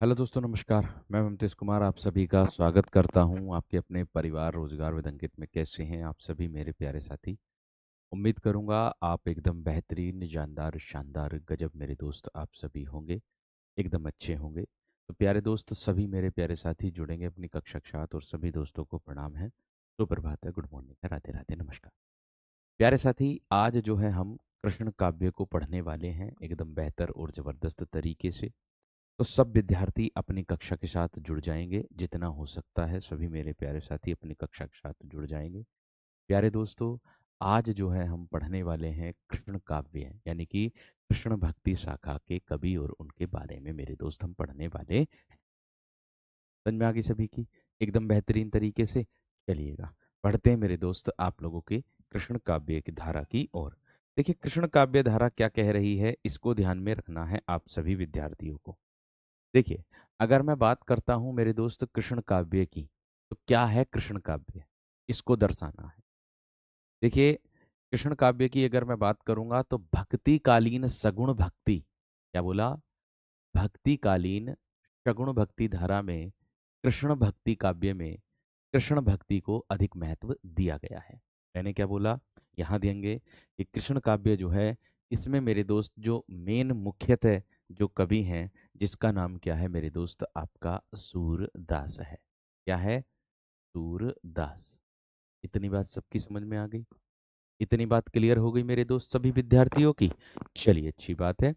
Hello दोस्तों, नमस्कार। मैं ममतेश कुमार आप सभी का स्वागत करता हूं आपके अपने परिवार रोजगार विद अंकित में। कैसे हैं आप सभी मेरे प्यारे साथी? उम्मीद करूंगा आप एकदम बेहतरीन, जानदार, शानदार, गजब मेरे दोस्त आप सभी होंगे, एकदम अच्छे होंगे। तो प्यारे दोस्त, सभी मेरे प्यारे साथी जुड़ेंगे अपनी कक्षा के साथ और सभी दोस्तों को प्रणाम है, सुप्रभात है, गुड मॉर्निंग है, राधे राधे, नमस्कार। प्यारे साथी, आज जो है हम कृष्ण काव्य को पढ़ने वाले हैं एकदम बेहतर और ज़बरदस्त तरीके से। तो सब विद्यार्थी अपनी कक्षा के साथ जुड़ जाएंगे, जितना हो सकता है सभी मेरे प्यारे साथी अपनी कक्षा के साथ जुड़ जाएंगे। प्यारे दोस्तों, आज जो है हम पढ़ने वाले हैं कृष्ण काव्य, यानी कि कृष्ण भक्ति शाखा के कवि और उनके बारे में मेरे दोस्त हम पढ़ने वाले। समझ में आ गई सभी की एकदम बेहतरीन तरीके से? चलिएगा, पढ़ते हैं मेरे दोस्त आप लोगों के कृष्ण काव्य की धारा की ओर। देखिए, कृष्ण काव्य धारा क्या कह रही है, इसको ध्यान में रखना है आप सभी विद्यार्थियों को। देखिए, अगर मैं बात करता हूं मेरे दोस्त कृष्ण काव्य की, तो क्या है कृष्ण काव्य, इसको दर्शाना है। देखिए, कृष्ण काव्य की अगर मैं बात करूंगा तो भक्ति कालीन सगुण भक्ति, क्या बोला, भक्ति कालीन सगुण भक्ति धारा में, कृष्ण भक्ति काव्य में कृष्ण भक्ति को अधिक महत्व दिया गया है। मैंने क्या बोला, यहाँ देंगे कि कृष्ण काव्य जो है, इसमें मेरे दोस्त जो मेन मुख्यतः जो कवि हैं, जिसका नाम क्या है मेरे दोस्त, आपका सूरदास है। क्या है? सूरदास। इतनी बात सबकी समझ में आ गई? इतनी बात क्लियर हो गई मेरे दोस्त सभी विद्यार्थियों की? चलिए, अच्छी बात है।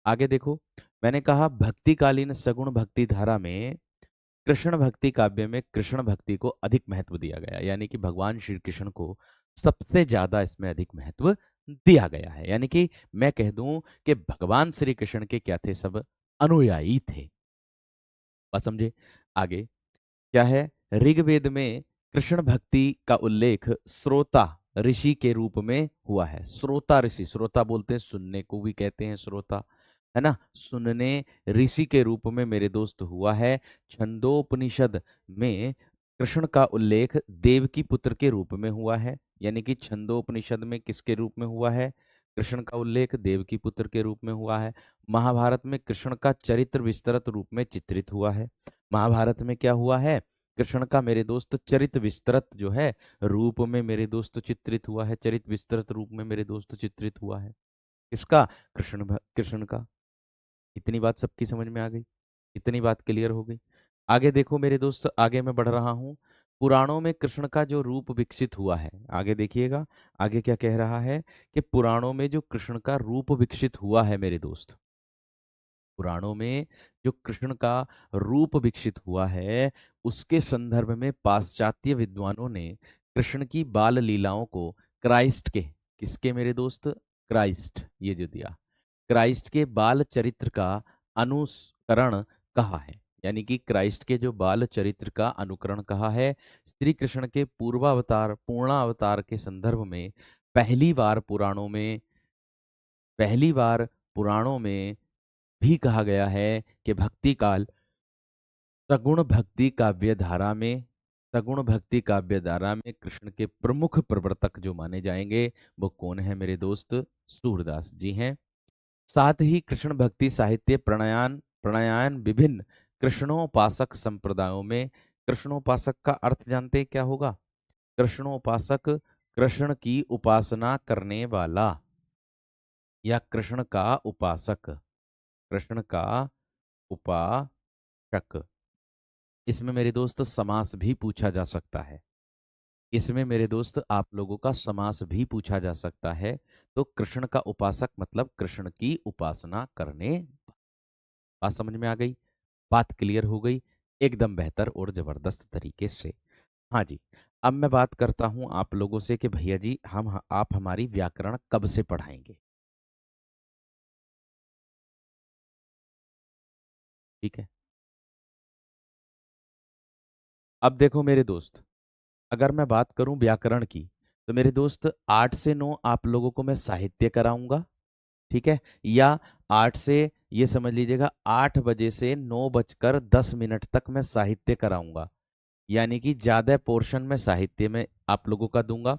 आगे देखो, मैंने कहा भक्तिकालीन सगुण भक्ति धारा में कृष्ण भक्ति काव्य में कृष्ण भक्ति को अधिक महत्व दिया गया, यानी कि भगवान श्री कृष्ण को सबसे ज्यादा इसमें अधिक महत्व दिया गया है। यानी कि मैं कह दूं कि भगवान श्री कृष्ण के क्या थे, सब अनुयायी थे। बात समझे? आगे क्या है, ऋग्वेद में कृष्ण भक्ति का उल्लेख श्रोता ऋषि के रूप में हुआ है। श्रोता ऋषि, श्रोता बोलते हैं सुनने को भी कहते हैं श्रोता, है ना, सुनने ऋषि के रूप में मेरे दोस्त हुआ है। छंदोपनिषद में कृष्ण का उल्लेख देवकी पुत्र के रूप में हुआ है, यानी कि छंदोपनिषद में किसके रूप में हुआ है, कृष्ण का उल्लेख देवकी पुत्र के रूप में हुआ है। महाभारत में कृष्ण का चरित्र विस्तृत रूप में चित्रित हुआ है। महाभारत में क्या हुआ है, कृष्ण का मेरे दोस्त चरित्र विस्तृत जो है रूप में मेरे दोस्त चित्रित हुआ है, चरित्र विस्तृत रूप में मेरे दोस्त चित्रित हुआ है। किसका? कृष्ण का। इतनी बात सबकी समझ में आ गई? इतनी बात क्लियर हो गई? आगे देखो मेरे दोस्त, आगे मैं बढ़ रहा हूं। पुराणों में कृष्ण का जो रूप विकसित हुआ है, आगे देखिएगा, आगे क्या कह रहा है कि पुराणों में जो कृष्ण का रूप विकसित हुआ है मेरे दोस्त, पुराणों में जो कृष्ण का रूप विकसित हुआ है, उसके संदर्भ में पाश्चात्य विद्वानों ने कृष्ण की बाल लीलाओं को क्राइस्ट के, किसके मेरे दोस्त, क्राइस्ट, ये जो दिया, क्राइस्ट के बाल चरित्र का अनुकरण कहा है। यानी कि क्राइस्ट के जो बाल चरित्र का अनुकरण कहा है। श्री कृष्ण के पूर्वावतार पूर्णावतार के संदर्भ में पहली बार पुराणों में पहली बार पुराणों में भी कहा गया है कि भक्ति काल सगुण भक्ति काव्य धारा में, सगुण भक्ति काव्य धारा में कृष्ण के प्रमुख प्रवर्तक जो माने जाएंगे, वो कौन है मेरे दोस्त? सूरदास जी हैं। साथ ही कृष्ण भक्ति साहित्य प्रणयन विभिन्न कृष्णोपासक संप्रदायों में, कृष्णोपासक का अर्थ जानते हैं क्या होगा? कृष्णोपासक, कृष्ण की उपासना करने वाला या कृष्ण का उपासक, कृष्ण का उपासक। इसमें मेरे दोस्त समास भी पूछा जा सकता है। इसमें मेरे दोस्त आप लोगों का समास भी पूछा जा सकता है। तो कृष्ण का उपासक मतलब कृष्ण की उपासना करने। बात समझ में आ गई? बात क्लियर हो गई एकदम बेहतर और जबरदस्त तरीके से। हाँ जी, अब मैं बात करता हूं आप लोगों से कि भैया जी हम आप हमारी व्याकरण कब से पढ़ाएंगे? ठीक है, अब देखो मेरे दोस्त, अगर मैं बात करूं व्याकरण की, तो मेरे दोस्त 8 से 9 आप लोगों को मैं साहित्य कराऊंगा। ठीक है, या 8 से, ये समझ लीजिएगा 8 बजे से 9:10 तक मैं साहित्य कराऊंगा। यानी कि ज्यादा पोर्शन में साहित्य में आप लोगों का दूंगा।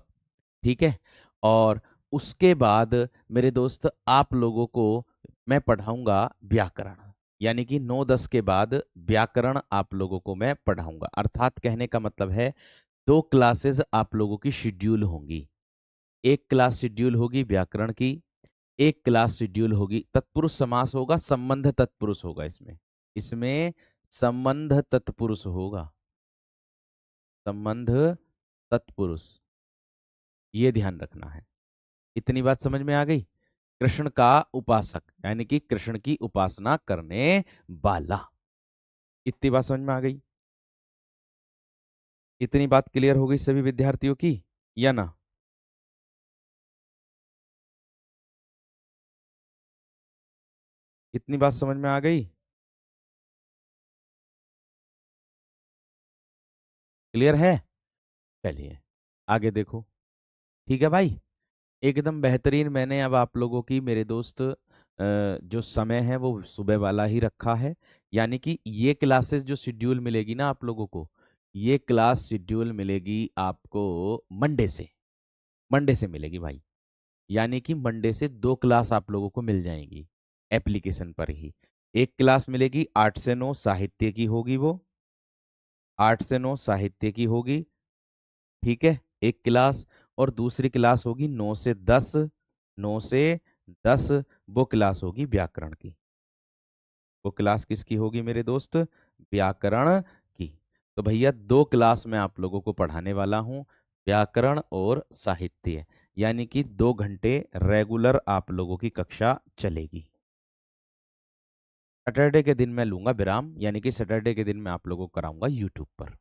ठीक है, और उसके बाद मेरे दोस्त आप लोगों को मैं पढ़ाऊंगा व्याकरण। यानी कि 9-10 के बाद व्याकरण आप लोगों को मैं पढ़ाऊंगा। अर्थात कहने का मतलब है 2 क्लासेस आप लोगों की शेड्यूल होंगी। एक क्लास शेड्यूल होगी व्याकरण की, एक क्लास शेड्यूल होगी, तत्पुरुष समास होगा, संबंध तत्पुरुष होगा इसमें। इसमें संबंध तत्पुरुष होगा, संबंध तत्पुरुष, ये ध्यान रखना है। इतनी बात समझ में आ गई? कृष्ण का उपासक यानी कि कृष्ण की उपासना करने वाला, इतनी बात समझ में आ गई? इतनी बात क्लियर हो गई सभी विद्यार्थियों की, या ना? इतनी बात समझ में आ गई? क्लियर है? चलिए आगे देखो। ठीक है भाई, एकदम बेहतरीन। मैंने अब आप लोगों की मेरे दोस्त जो समय है वो सुबह वाला ही रखा है। यानी कि ये क्लासेस जो शेड्यूल मिलेगी ना आप लोगों को, ये क्लास शेड्यूल मिलेगी आपको मंडे से। मंडे से मिलेगी भाई। यानी कि मंडे से 2 क्लास आप लोगों को मिल जाएंगी एप्लीकेशन पर ही। एक क्लास मिलेगी 8 से 9 साहित्य की होगी वो, 8 से 9 साहित्य की होगी। ठीक है, एक क्लास। और दूसरी क्लास होगी 9 से 10, 9 से 10 वो क्लास होगी व्याकरण की। वो क्लास किसकी होगी मेरे दोस्त? व्याकरण की। तो भैया 2 क्लास मैं आप लोगों को पढ़ाने वाला हूँ, व्याकरण और साहित्य। यानी कि 2 घंटे रेगुलर आप लोगों की कक्षा चलेगी। सैटरडे के दिन मैं लूंगा विराम, यानी कि सैटरडे के दिन मैं आप लोगों को कराऊंगा यूट्यूब पर।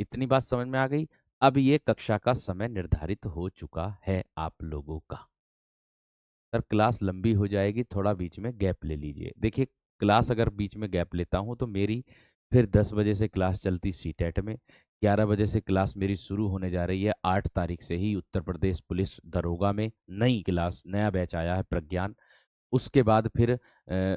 इतनी बात समझ में आ गई? अब ये कक्षा का समय निर्धारित हो चुका है आप लोगों का। सर क्लास लंबी हो जाएगी, थोड़ा बीच में गैप ले लीजिए। देखिए, क्लास अगर बीच में गैप लेता हूँ तो मेरी फिर 10 बजे से क्लास चलती सीटेट में, 11 बजे से क्लास मेरी शुरू होने जा रही है 8 तारीख से ही उत्तर प्रदेश पुलिस दरोगा में नई क्लास, नया बैच आया है प्रज्ञान। उसके बाद फिर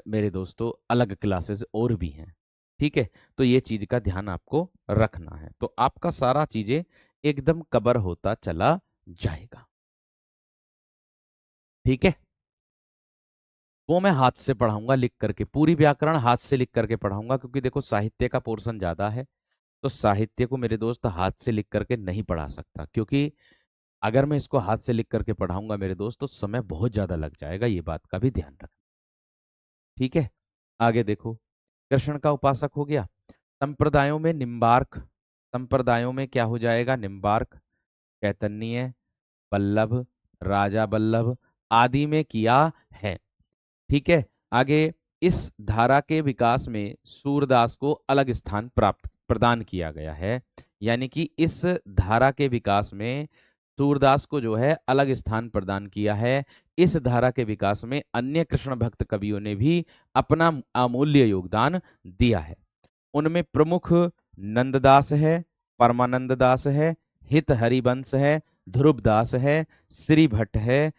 मेरे दोस्तों अलग क्लासेस और भी हैं। ठीक है, तो ये चीज का ध्यान आपको रखना है, तो आपका सारा चीजें एकदम कवर होता चला जाएगा। ठीक है, वो मैं हाथ से पढ़ाऊंगा लिख करके, पूरी व्याकरण हाथ से लिख करके पढ़ाऊंगा, क्योंकि देखो साहित्य का पोर्शन ज्यादा है। तो साहित्य को मेरे दोस्त हाथ से लिख करके नहीं पढ़ा सकता, क्योंकि अगर मैं इसको हाथ से लिख करके पढ़ाऊंगा मेरे दोस्त तो समय बहुत ज्यादा लग जाएगा, ये बात का भी ध्यान रखना। ठीक है, आगे देखो। कृष्ण का उपासक हो गया। संप्रदायों में निम्बार्क, संप्रदायों में क्या हो जाएगा? निम्बार्क, चैतन्य, वल्लभ, राजा वल्लभ आदि में किया है। ठीक है, आगे। इस धारा के विकास में सूरदास को अलग स्थान प्राप्त प्रदान किया गया है। यानी कि इस धारा के विकास में सूरदास को जो है अलग स्थान प्रदान किया है। इस धारा के विकास में अन्य कृष्ण भक्त कवियों ने भी अपना अमूल्य योगदान दिया है। उनमें प्रमुख नंददास है, परमानंद दास है, हित हरिवंश है, ध्रुवदास है, श्री भट्ट है,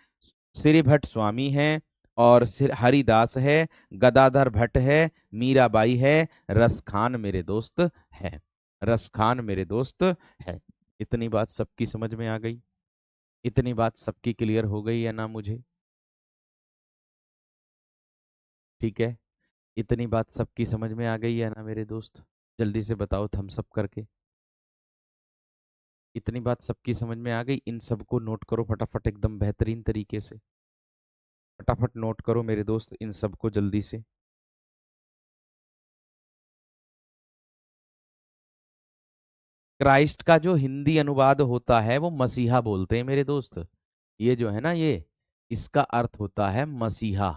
श्री भट्ट स्वामी है, और हरिदास है, गदाधर भट्ट है, मीराबाई है, रसखान मेरे दोस्त है, रसखान मेरे दोस्त है। इतनी बात सबकी समझ में आ गई? इतनी बात सबकी क्लियर हो गई है ना मुझे? ठीक है, इतनी बात सबकी समझ में आ गई है ना मेरे दोस्त? जल्दी से बताओ थम्स अप करके। इतनी बात सबकी समझ में आ गई? इन सबको नोट करो फटाफट एकदम बेहतरीन तरीके से। फटाफट नोट करो मेरे दोस्त इन सबको जल्दी से। क्राइस्ट का जो हिंदी अनुवाद होता है वो मसीहा बोलते हैं मेरे दोस्त। ये जो है ना, ये इसका अर्थ होता है मसीहा।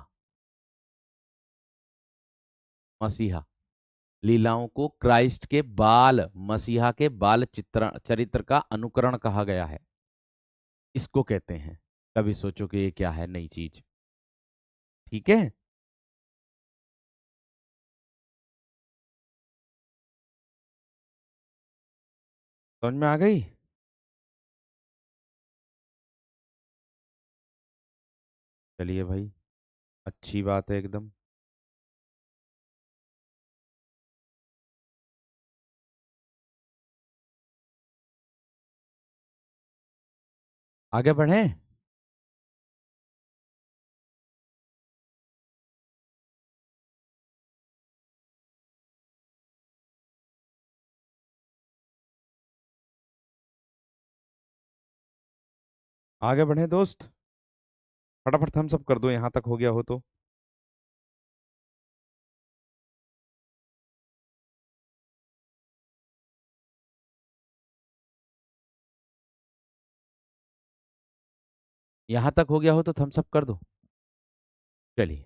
मसीहा, लीलाओं को क्राइस्ट के बाल, मसीहा के बाल चित्रण चरित्र का अनुकरण कहा गया है, इसको कहते हैं। कभी सोचो कि ये क्या है नई चीज। ठीक है, समझ में आ गई? चलिए भाई, अच्छी बात है एकदम। आगे बढ़े। आगे बढ़े दोस्त। फटाफट थम्स अप कर दो यहाँ तक हो गया हो तो। यहाँ तक हो गया हो तो थम्स अप कर दो। चलिए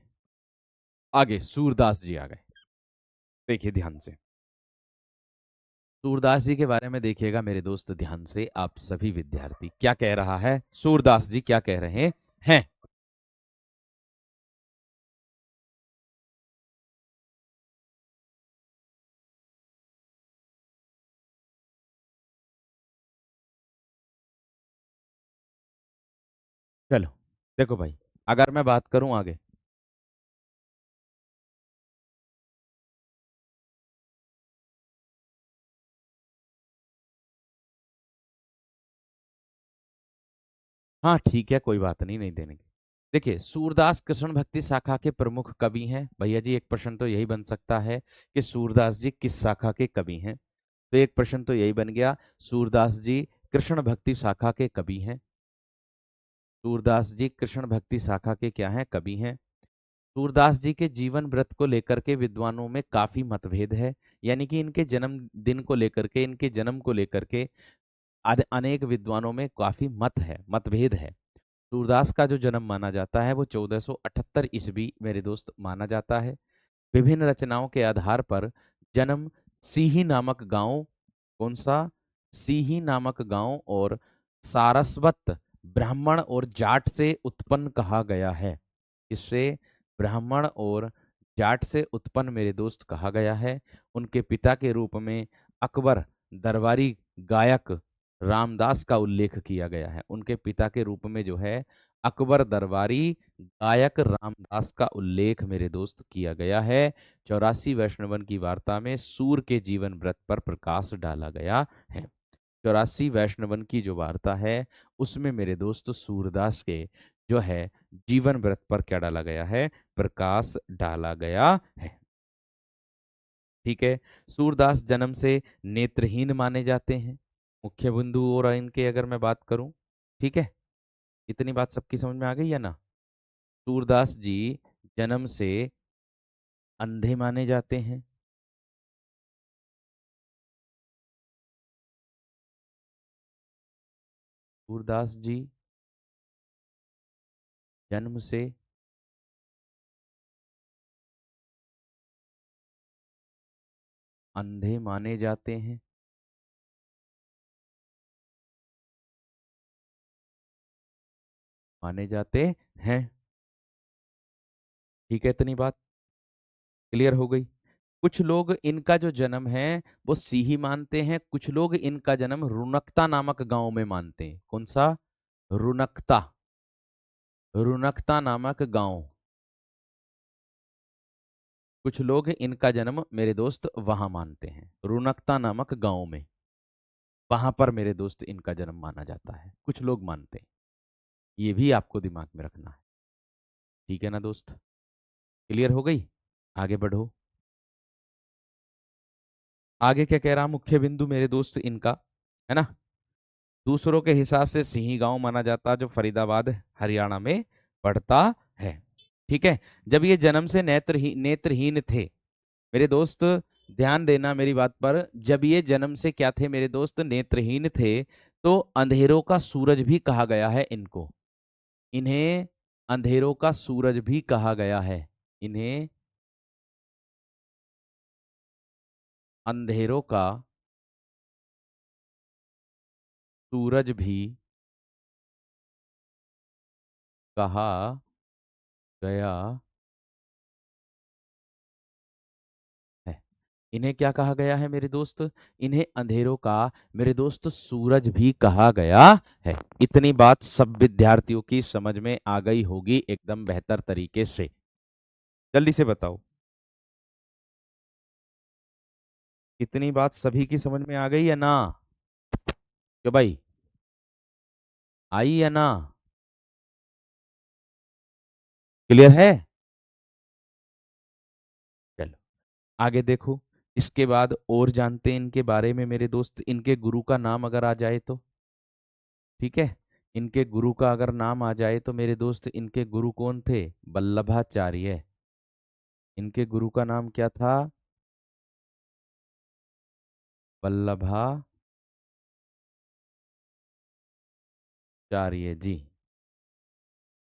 आगे सूरदास जी आ गए। देखिए ध्यान से। सूरदास जी के बारे में देखिएगा मेरे दोस्त ध्यान से, आप सभी विद्यार्थी क्या कह रहा है, सूरदास जी क्या कह रहे हैं। चलो देखो भाई, अगर मैं बात करूं आगे। हाँ ठीक है, कोई बात नहीं, नहीं देने की। देखिए सूरदास कृष्ण भक्ति शाखा के प्रमुख कवि हैं भैया जी। एक प्रश्न तो यही बन सकता है कि सूरदास जी किस शाखा के कवि हैं। तो एक प्रश्न तो यही बन गया, सूरदास जी कृष्ण भक्ति शाखा के कवि हैं। सूरदास जी कृष्ण भक्ति शाखा के क्या हैं, कवि हैं। सूरदास जी के जीवन व्रत को लेकर के विद्वानों में काफी मतभेद है। यानी कि इनके जन्म दिन को लेकर के, इनके जन्म को लेकर के अनेक विद्वानों में काफी मतभेद है। सूरदास का जो जन्म माना जाता है वो 1478 ईस्वी मेरे दोस्त माना जाता है। विभिन्न रचनाओं के आधार पर जन्म सीही नामक गांव, कौन सा, सीही नामक गांव और सारस्वत ब्राह्मण और जाट से उत्पन्न कहा गया है। इससे ब्राह्मण और जाट से उत्पन्न मेरे दोस्त कहा गया है। उनके पिता के रूप में अकबर दरबारी गायक रामदास का उल्लेख किया गया है। उनके पिता के रूप में जो है अकबर दरबारी गायक रामदास का उल्लेख मेरे दोस्त किया गया है। 84 वैष्णवन की वार्ता में सूर के जीवन व्रत पर प्रकाश डाला गया है। 84 वैष्णवन की जो वार्ता है उसमें मेरे दोस्त सूरदास के जो है जीवन व्रत पर क्या डाला गया है, प्रकाश डाला गया है। ठीक है। सूरदास जन्म से नेत्रहीन माने जाते हैं। मुख्य बिंदु और इनके अगर मैं बात करूं, ठीक है, इतनी बात सबकी समझ में आ गई है ना। सूरदास जी जन्म से अंधे माने जाते हैं। सूरदास जी जन्म से अंधे माने जाते हैं। माने जाते हैं। ठीक है, इतनी बात क्लियर हो गई। कुछ लोग इनका जो जन्म है वो सीही मानते हैं, कुछ लोग इनका जन्म रुनकता नामक गांव में मानते हैं। कौन सा, रुनकता, रुनकता नामक गांव। कुछ लोग इनका जन्म मेरे दोस्त वहां मानते हैं, रुनकता नामक गांव में। वहां पर मेरे दोस्त इनका जन्म माना जाता है, कुछ लोग मानते हैं। ये भी आपको दिमाग में रखना है। ठीक है ना दोस्त, क्लियर हो गई। आगे बढ़ो। आगे क्या कह रहा, मुख्य बिंदु मेरे दोस्त इनका, है ना, दूसरों के हिसाब से सिंही गांव माना जाता जो फरीदाबाद हरियाणा में पड़ता है। ठीक है। जब ये जन्म से नेत्रहीन थे मेरे दोस्त, ध्यान देना मेरी बात पर, जब ये जन्म से क्या थे मेरे दोस्त, नेत्रहीन थे, तो अंधेरों का सूरज भी कहा गया है इनको। इन्हें अंधेरों का सूरज भी कहा गया है। इन्हें अंधेरों का सूरज भी कहा गया है। इन्हें क्या कहा गया है मेरे दोस्त, इन्हें अंधेरों का मेरे दोस्त सूरज भी कहा गया है। इतनी बात सब विद्यार्थियों की समझ में आ गई होगी एकदम बेहतर तरीके से। जल्दी से बताओ, इतनी बात सभी की समझ में आ गई है ना, क्यों भाई, आई है ना, क्लियर है। चलो आगे देखो। इसके बाद और जानते हैं इनके बारे में मेरे दोस्त, इनके गुरु का नाम अगर आ जाए तो, ठीक है, इनके गुरु का अगर नाम आ जाए तो मेरे दोस्त इनके गुरु कौन थे? वल्लभाचार्य। इनके गुरु का नाम क्या था? वल्लभाचार्य जी।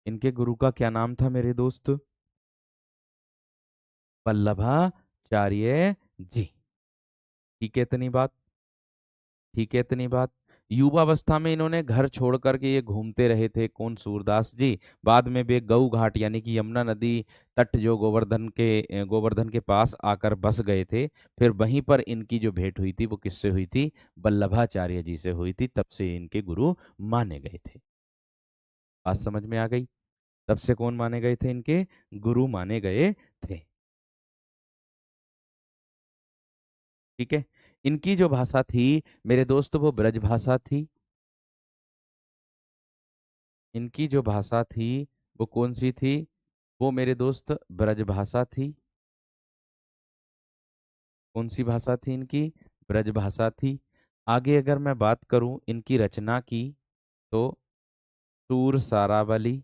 इनके गुरु का क्या नाम था मेरे दोस्त? वल्लभाचार्य जी। ठीक है इतनी बात। ठीक है इतनी बात। युवावस्था में इन्होंने घर छोड़ करके ये घूमते रहे थे, कौन? सूरदास जी। बाद में वे गऊ घाट यानी कि यमुना नदी तट जो गोवर्धन के पास आकर बस गए थे। फिर वहीं पर इनकी जो भेंट हुई थी वो किससे हुई थी? वल्लभाचार्य जी से हुई थी, तब से इनके गुरु माने गए थे। बात समझ में आ गई? तब से कौन माने गए थे? इनके गुरु माने गए थे। ठीक है। इनकी जो भाषा थी मेरे दोस्त वो ब्रज भाषा थी। इनकी जो भाषा थी वो कौन सी थी? वो मेरे दोस्त ब्रज भाषा थी। कौन सी भाषा थी इनकी? ब्रज भाषा थी। आगे अगर मैं बात करूं इनकी रचना की तो सूर सारावली,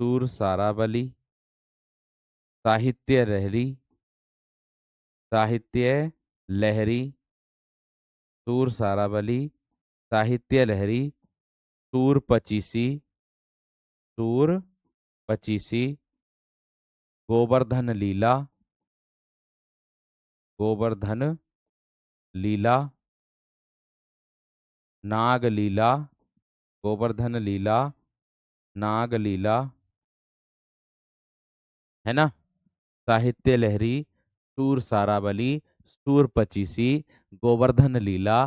सूर सारावली, साहित्य लहरी, साहित्य लहरी, सूर सारावली, साहित्य लहरी, सूर पचीसी, सूर पचीसी, गोवर्धन लीला, गोवर्धन लीला, नाग लीला, गोवर्धन लीला, नाग लीला, है ना? साहित्य लहरी, सूर सारावली, सूर पचीसी, गोवर्धन लीला,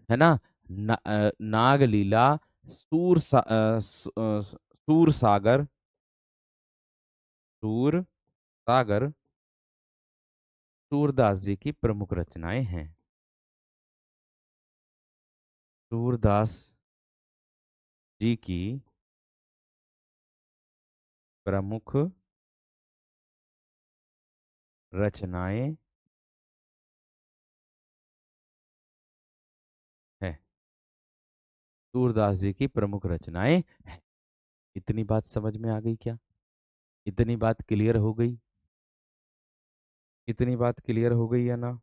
है ना? नाग लीला, सूर सागर, सूर सागर, सूरदास जी की प्रमुख रचनाएं हैं। सूरदास जी की प्रमुख रचनाएं हैं। सूरदास जी की प्रमुख रचनाएं हैं। इतनी बात समझ में आ गई क्या? इतनी बात क्लियर हो गई? इतनी बात क्लियर हो गई या ना?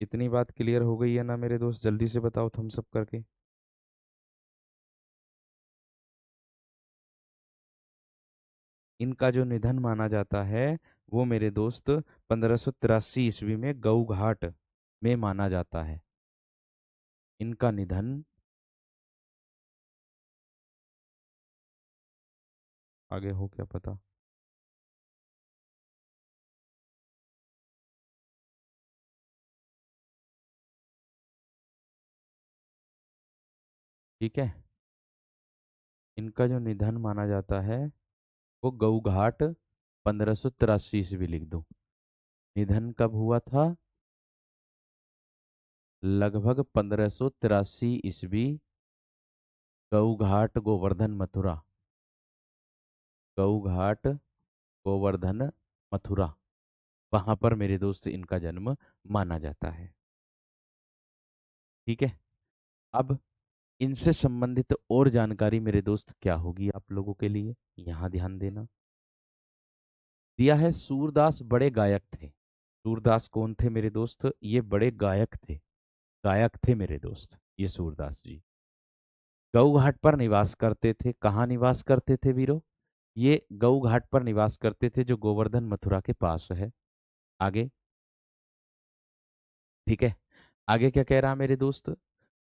इतनी बात क्लियर हो गई या ना मेरे दोस्त? जल्दी से बताओ थम्स अप करके। इनका जो निधन माना जाता है वो मेरे दोस्त 1583 ईस्वी में गऊ घाट में माना जाता है। इनका निधन। आगे हो क्या पता। ठीक है। इनका जो निधन माना जाता है वो गऊ घाट 1583 ईस्वी लिख दो। निधन कब हुआ था? लगभग 1583 ईस्वी। गऊ घाट गोवर्धन मथुरा। गऊ घाट गोवर्धन मथुरा, वहां पर मेरे दोस्त इनका जन्म माना जाता है। ठीक है। अब इनसे संबंधित और जानकारी मेरे दोस्त क्या होगी आप लोगों के लिए? यहाँ ध्यान देना। दिया है सूरदास बड़े गायक थे। सूरदास कौन थे मेरे दोस्त? ये बड़े गायक थे। गायक थे मेरे दोस्त ये सूरदास जी। गऊ घाट पर निवास करते थे। कहाँ निवास करते थे वीरो? ये गऊ घाट पर निवास करते थे जो गोवर्धन मथुरा के पास है। आगे। ठीक है। आगे क्या कह रहा मेरे दोस्त?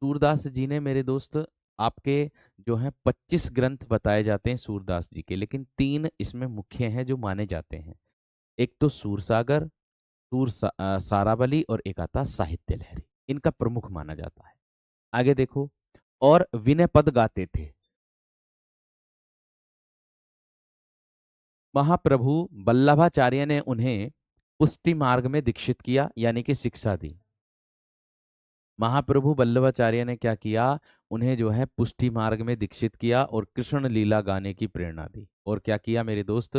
सूरदास जी ने मेरे दोस्त आपके जो है 25 ग्रंथ बताए जाते हैं सूरदास जी के, लेकिन तीन इसमें मुख्य हैं जो माने जाते हैं। एक तो सूरसागर, सारावली, और एक आता साहित्य लहरी। इनका प्रमुख माना जाता है। आगे देखो। और विनय पद गाते थे। महाप्रभु वल्लभाचार्य ने उन्हें पुष्टि मार्ग में दीक्षित किया यानी कि शिक्षा दी। महाप्रभु वल्लभाचार्य ने क्या किया? उन्हें जो है पुष्टि मार्ग में दीक्षित किया और कृष्ण लीला गाने की प्रेरणा दी। और क्या किया मेरे दोस्त?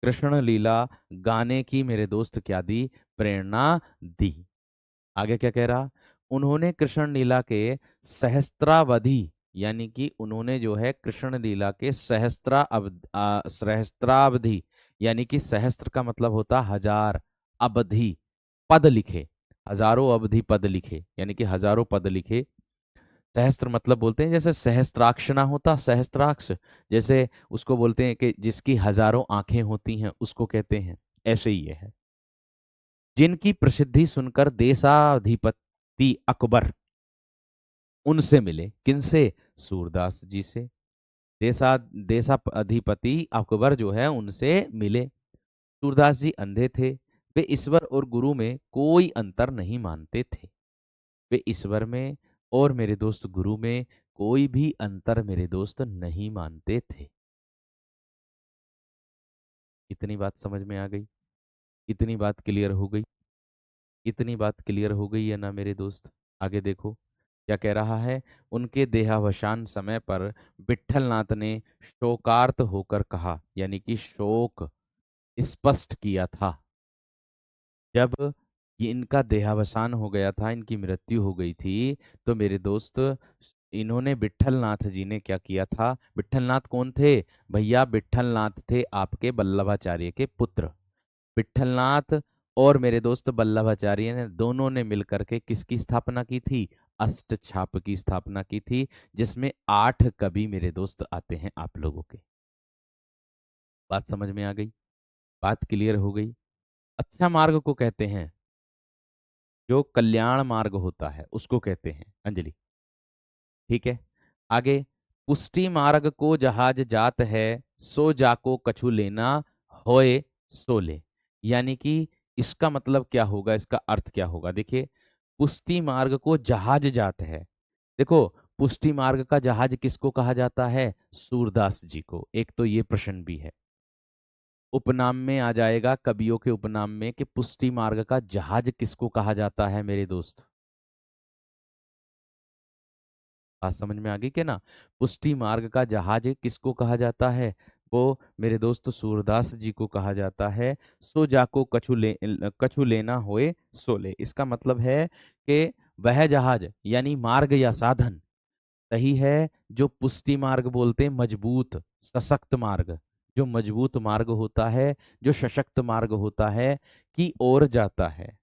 कृष्ण लीला गाने की मेरे दोस्त क्या दी? प्रेरणा दी। आगे क्या कह रहा? उन्होंने कृष्ण लीला के सहस्त्रावधि, यानी कि उन्होंने जो है कृष्ण लीला के सहस्त्रावधि, यानी कि सहस्त्र का मतलब होता हजार, अवधि पद लिखे, हजारों अवधि पद लिखे, यानी कि हजारों पद लिखे। सहस्त्र मतलब बोलते हैं जैसे सहस्त्राक्ष ना होता, सहस्त्राक्ष, जैसे उसको बोलते हैं कि जिसकी हजारों आंखें होती हैं उसको कहते हैं, ऐसे ही ये है। जिनकी प्रसिद्धि सुनकर देशाधिपति अकबर उनसे मिले, किनसे? सूरदास जी से। देशाधिपति अकबर जो है उनसे मिले। सूरदास जी अंधे थे, वे ईश्वर और गुरु में कोई अंतर नहीं मानते थे। वे ईश्वर में और मेरे दोस्त गुरु में कोई भी अंतर मेरे दोस्त नहीं मानते थे। इतनी बात समझ में आ गई? इतनी बात क्लियर हो गई? इतनी बात क्लियर हो गई है ना मेरे दोस्त? आगे देखो क्या कह रहा है। उनके देहावसान समय पर विट्ठलनाथ ने शोकार्त होकर कहा, यानी कि शोक स्पष्ट किया था। जब ये इनका देहावसान हो गया था, इनकी मृत्यु हो गई थी, तो मेरे दोस्त इन्होंने विट्ठलनाथ जी ने क्या किया था? विट्ठलनाथ कौन थे भैया? विट्ठलनाथ थे आपके वल्लभाचार्य के पुत्र। विट्ठलनाथ और मेरे दोस्त वल्लभाचार्य ने दोनों ने मिलकर के किसकी स्थापना की थी? अष्टछाप की स्थापना की थी, जिसमें 8 कवि मेरे दोस्त आते हैं आप लोगों के। बात समझ में आ गई? बात क्लियर हो गई? अच्छा मार्ग को कहते हैं, जो कल्याण मार्ग होता है उसको कहते हैं अंजलि। ठीक है, आगे। पुष्टि मार्ग को जहाज जात है, सो जाको कछु लेना होए सो ले। यानी कि इसका मतलब क्या होगा, इसका अर्थ क्या होगा? देखिए, पुष्टि मार्ग को जहाज जात है। देखो, पुष्टि मार्ग का जहाज किसको कहा जाता है? सूरदास जी को। एक तो ये प्रश्न भी है, उपनाम में आ जाएगा, कवियों के उपनाम में, कि पुष्टि मार्ग का जहाज किसको कहा जाता है मेरे दोस्त? बात समझ में आ गई क्या ना? पुष्टि मार्ग का जहाज किसको कहा जाता है? वो मेरे दोस्त सूरदास जी को कहा जाता है। सो जाको कछु लेना होए सो ले। इसका मतलब है कि वह जहाज यानी मार्ग या साधन सही है, जो पुष्टि मार्ग बोलते हैं, मजबूत सशक्त मार्ग, जो मजबूत मार्ग होता है, जो सशक्त मार्ग होता है, की ओर जाता है।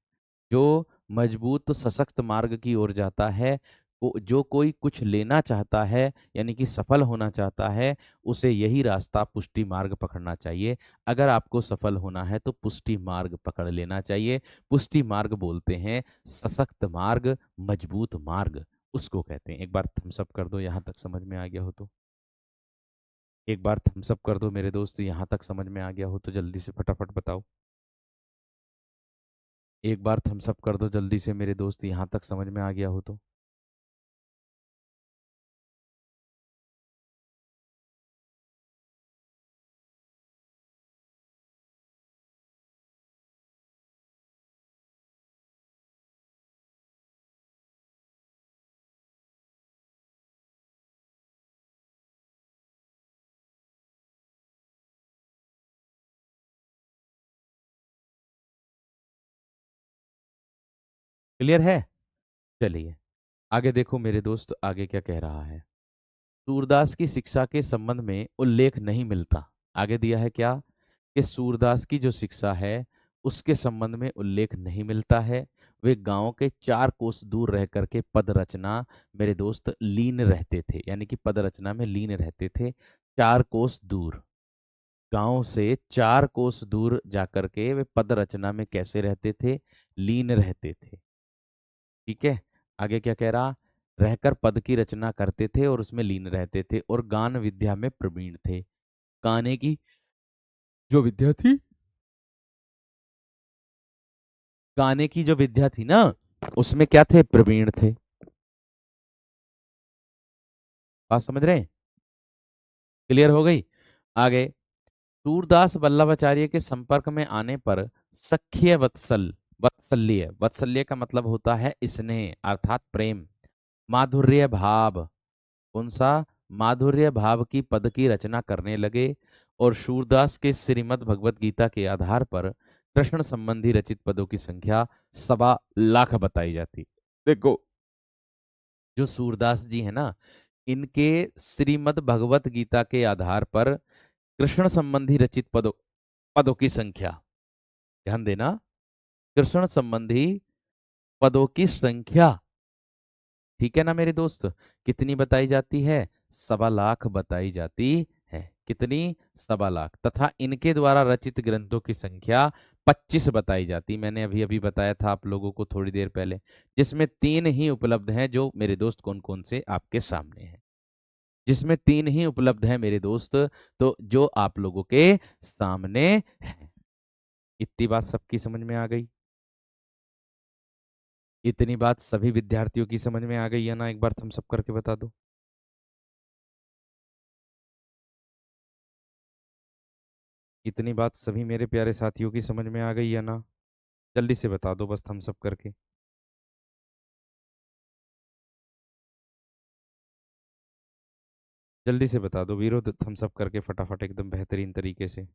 जो मजबूत सशक्त मार्ग की ओर जाता है, जो कोई कुछ लेना चाहता है, यानी कि सफल होना चाहता है, उसे यही रास्ता पुष्टि मार्ग पकड़ना चाहिए। अगर आपको सफल होना है तो पुष्टि मार्ग पकड़ लेना चाहिए। पुष्टि मार्ग बोलते हैं सशक्त मार्ग, मजबूत मार्ग, उसको कहते हैं। एक बार थम्स अप कर दो, यहां तक समझ में आ गया हो तो। एक बार थम्स अप कर दो मेरे दोस्त, यहां तक समझ में आ गया हो तो जल्दी से फटाफट बताओ। एक बार थम्स अप कर दो जल्दी से मेरे दोस्त, यहां तक समझ में आ गया हो तो। क्लियर है? चलिए आगे देखो मेरे दोस्त, आगे क्या कह रहा है। सूरदास की शिक्षा के संबंध में उल्लेख नहीं मिलता। आगे दिया है क्या? कि सूरदास की जो शिक्षा है उसके संबंध में उल्लेख नहीं मिलता है। वे गांव के 4 कोस दूर रह करके पद रचना मेरे दोस्त लीन रहते थे, यानी कि पद रचना में लीन रहते थे। 4 कोस दूर, गांव से 4 कोस दूर जाकर के वे पद रचना में कैसे रहते थे? लीन रहते थे। ठीक है, आगे क्या कह रहा? रहकर पद की रचना करते थे और उसमें लीन रहते थे और गान विद्या में प्रवीण थे। गाने की जो विद्या थी, गाने की जो विद्या थी ना, उसमें क्या थे? प्रवीण थे। बात समझ रहे हैं? क्लियर हो गई? आगे। सूरदास वल्लभाचार्य के संपर्क में आने पर सख्य वत्सल्य, वत्सल्य का मतलब होता है स्नेह अर्थात प्रेम, माधुर्य भाव, कौन सा? माधुर्य भाव की पद की रचना करने लगे। और सूरदास के श्रीमद् भगवत गीता के आधार पर कृष्ण संबंधी रचित पदों की संख्या 1.25 लाख बताई जाती। देखो, जो सूरदास जी है ना, इनके श्रीमद् भगवत गीता के आधार पर कृष्ण संबंधी रचित पदों पदों की संख्या, ध्यान देना, कृष्ण संबंधी पदों की संख्या, ठीक है ना मेरे दोस्त, कितनी बताई जाती है? 1.25 लाख बताई जाती है। कितनी? 1.25 लाख। तथा इनके द्वारा रचित ग्रंथों की संख्या 25 बताई जाती। मैंने अभी अभी बताया था आप लोगों को थोड़ी देर पहले, जिसमें 3 ही उपलब्ध हैं, जो मेरे दोस्त कौन कौन से आपके सामने हैं। जिसमें 3 ही उपलब्ध हैं मेरे दोस्त, तो जो आप लोगों के सामने है। इतनी बात सबकी समझ में आ गई? इतनी बात सभी विद्यार्थियों की समझ में आ गई है ना? एक बार थम्स अप करके बता दो। इतनी बात सभी मेरे प्यारे साथियों की समझ में आ गई है ना? जल्दी से बता दो बस थम्स अप करके। जल्दी से बता दो वीरो, थम्स अप करके फटाफट एकदम बेहतरीन तरीके से।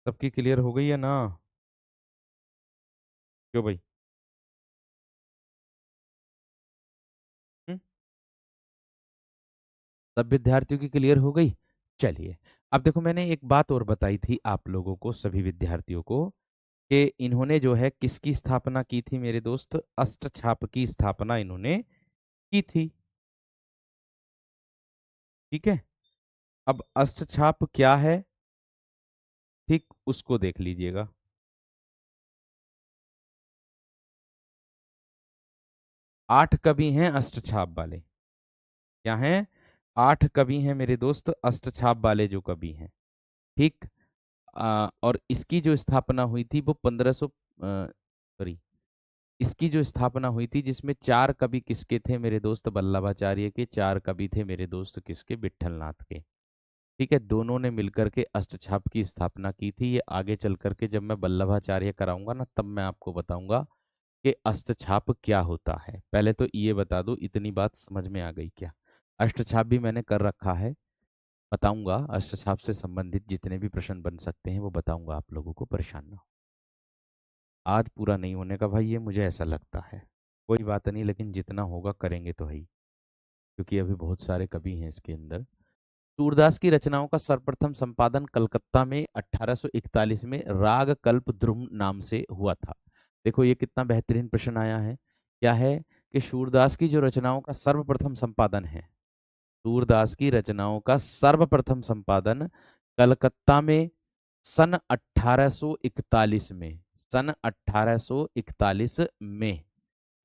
सबकी क्लियर हो गई है ना? क्यों भाई? हम्म? सब विद्यार्थियों की क्लियर हो गई? चलिए, अब देखो, मैंने एक बात और बताई थी आप लोगों को, सभी विद्यार्थियों को, कि इन्होंने जो है किसकी स्थापना की थी मेरे दोस्त? अष्टछाप की स्थापना इन्होंने की थी। ठीक है, अब अष्टछाप क्या है, ठीक उसको देख लीजिएगा। 8 कवि हैं अष्टछाप वाले। क्या हैं? 8 कवि हैं मेरे दोस्त अष्टछाप वाले जो कवि हैं। ठीक। और इसकी जो स्थापना हुई थी वो 1500, सॉरी, इसकी जो स्थापना हुई थी, जिसमें 4 कवि किसके थे मेरे दोस्त? वल्लभाचार्य के। 4 कवि थे मेरे दोस्त किसके? विट्ठलनाथ के। ठीक है, दोनों ने मिलकर के अष्टछाप की स्थापना की थी। ये आगे चल करके जब मैं वल्लभाचार्य कराऊंगा ना, तब मैं आपको बताऊंगा कि अष्टछाप क्या होता है। पहले तो ये बता दूं, इतनी बात समझ में आ गई क्या? अष्टछाप भी मैंने कर रखा है, बताऊंगा। अष्टछाप से संबंधित जितने भी प्रश्न बन सकते हैं वो बताऊंगा आप लोगों को, परेशान ना हो। आज पूरा नहीं होने का भाई, ये मुझे ऐसा लगता है। कोई बात नहीं, लेकिन जितना होगा करेंगे तो है ही, क्योंकि अभी बहुत सारे कवि हैं इसके अंदर। सूरदास की रचनाओं का सर्वप्रथम संपादन कलकत्ता में 1841 में राग कल्प द्रुम नाम से हुआ था। देखो ये कितना बेहतरीन प्रश्न आया है। क्या है? कि सूरदास की जो रचनाओं का सर्वप्रथम संपादन है, सूरदास की रचनाओं का सर्वप्रथम संपादन कलकत्ता में सन 1841 में, सन 1841 में,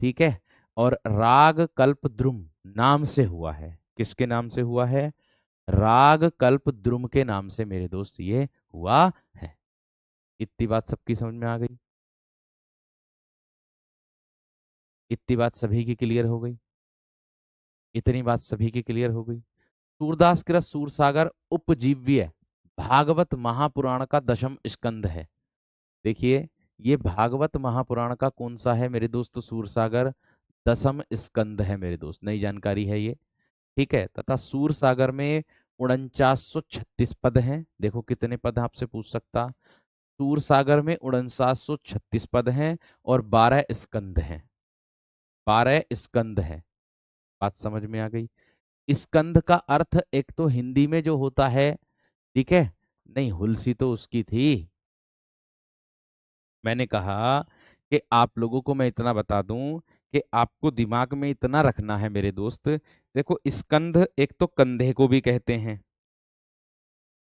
ठीक है, और राग कल्प द्रुम नाम से हुआ है। किसके नाम से हुआ है? राग कल्प द्रुम के नाम से मेरे दोस्त ये हुआ है। इतनी बात सबकी समझ में आ गई? इतनी बात सभी की क्लियर हो गई? इतनी बात सभी की क्लियर हो गई? सूरदास कृत सूरसागर उपजीव्य भागवत महापुराण का 10वां स्कंद है। देखिए, ये भागवत महापुराण का कौन सा है मेरे दोस्त? सूरसागर 10वां स्कंद है मेरे दोस्त, नई जानकारी है ये। ठीक है, तथा सूरसागर में 4936 पद हैं। देखो कितने पद आपसे पूछ सकता। सूरसागर में 4936 पद हैं और 12 स्कंद हैं। 12 स्कंद हैं। बात समझ में आ गई? स्कंद का अर्थ एक तो हिंदी में जो होता है, ठीक है, नहीं हुलसी तो उसकी थी। मैंने कहा कि आप लोगों को मैं इतना बता दूं कि आपको दिमाग में इतना रखना है मेरे दोस्त। देखो, स्कंद एक तो कंधे को भी कहते हैं,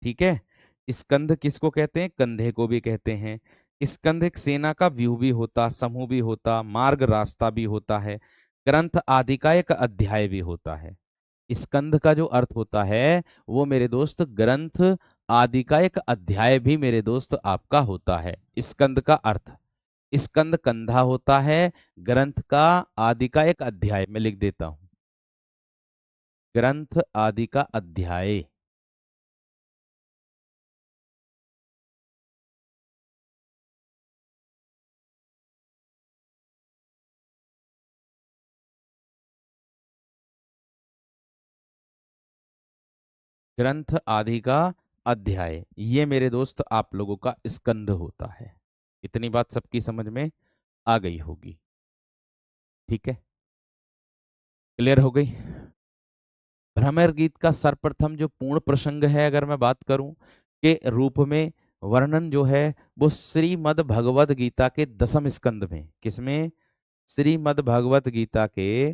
ठीक है, स्कंद किसको कहते हैं? कंधे को भी कहते हैं। स्कंद एक सेना का व्यू भी होता, समूह भी होता, मार्ग रास्ता भी होता है, ग्रंथ आदि का एक अध्याय भी होता है। स्कंद का जो अर्थ होता है वो मेरे दोस्त ग्रंथ आदि का एक अध्याय भी मेरे दोस्त आपका होता है। स्कंद का अर्थ, स्कंद कंधा होता है, ग्रंथ का आदि का एक अध्याय, मैं लिख देता हूं, ग्रंथ आदि का अध्याय। ग्रंथ आदि का अध्याय, ये मेरे दोस्त आप लोगों का स्कंद होता है। इतनी बात सबकी समझ में आ गई होगी। ठीक है, क्लियर हो गई। भ्रमर गीत का सर्वप्रथम जो पूर्ण प्रसंग है, अगर मैं बात करूं के रूप में, वर्णन जो है वो श्रीमद् भगवद गीता के दसम स्कंद में, किसमें? श्रीमद् भगवद गीता के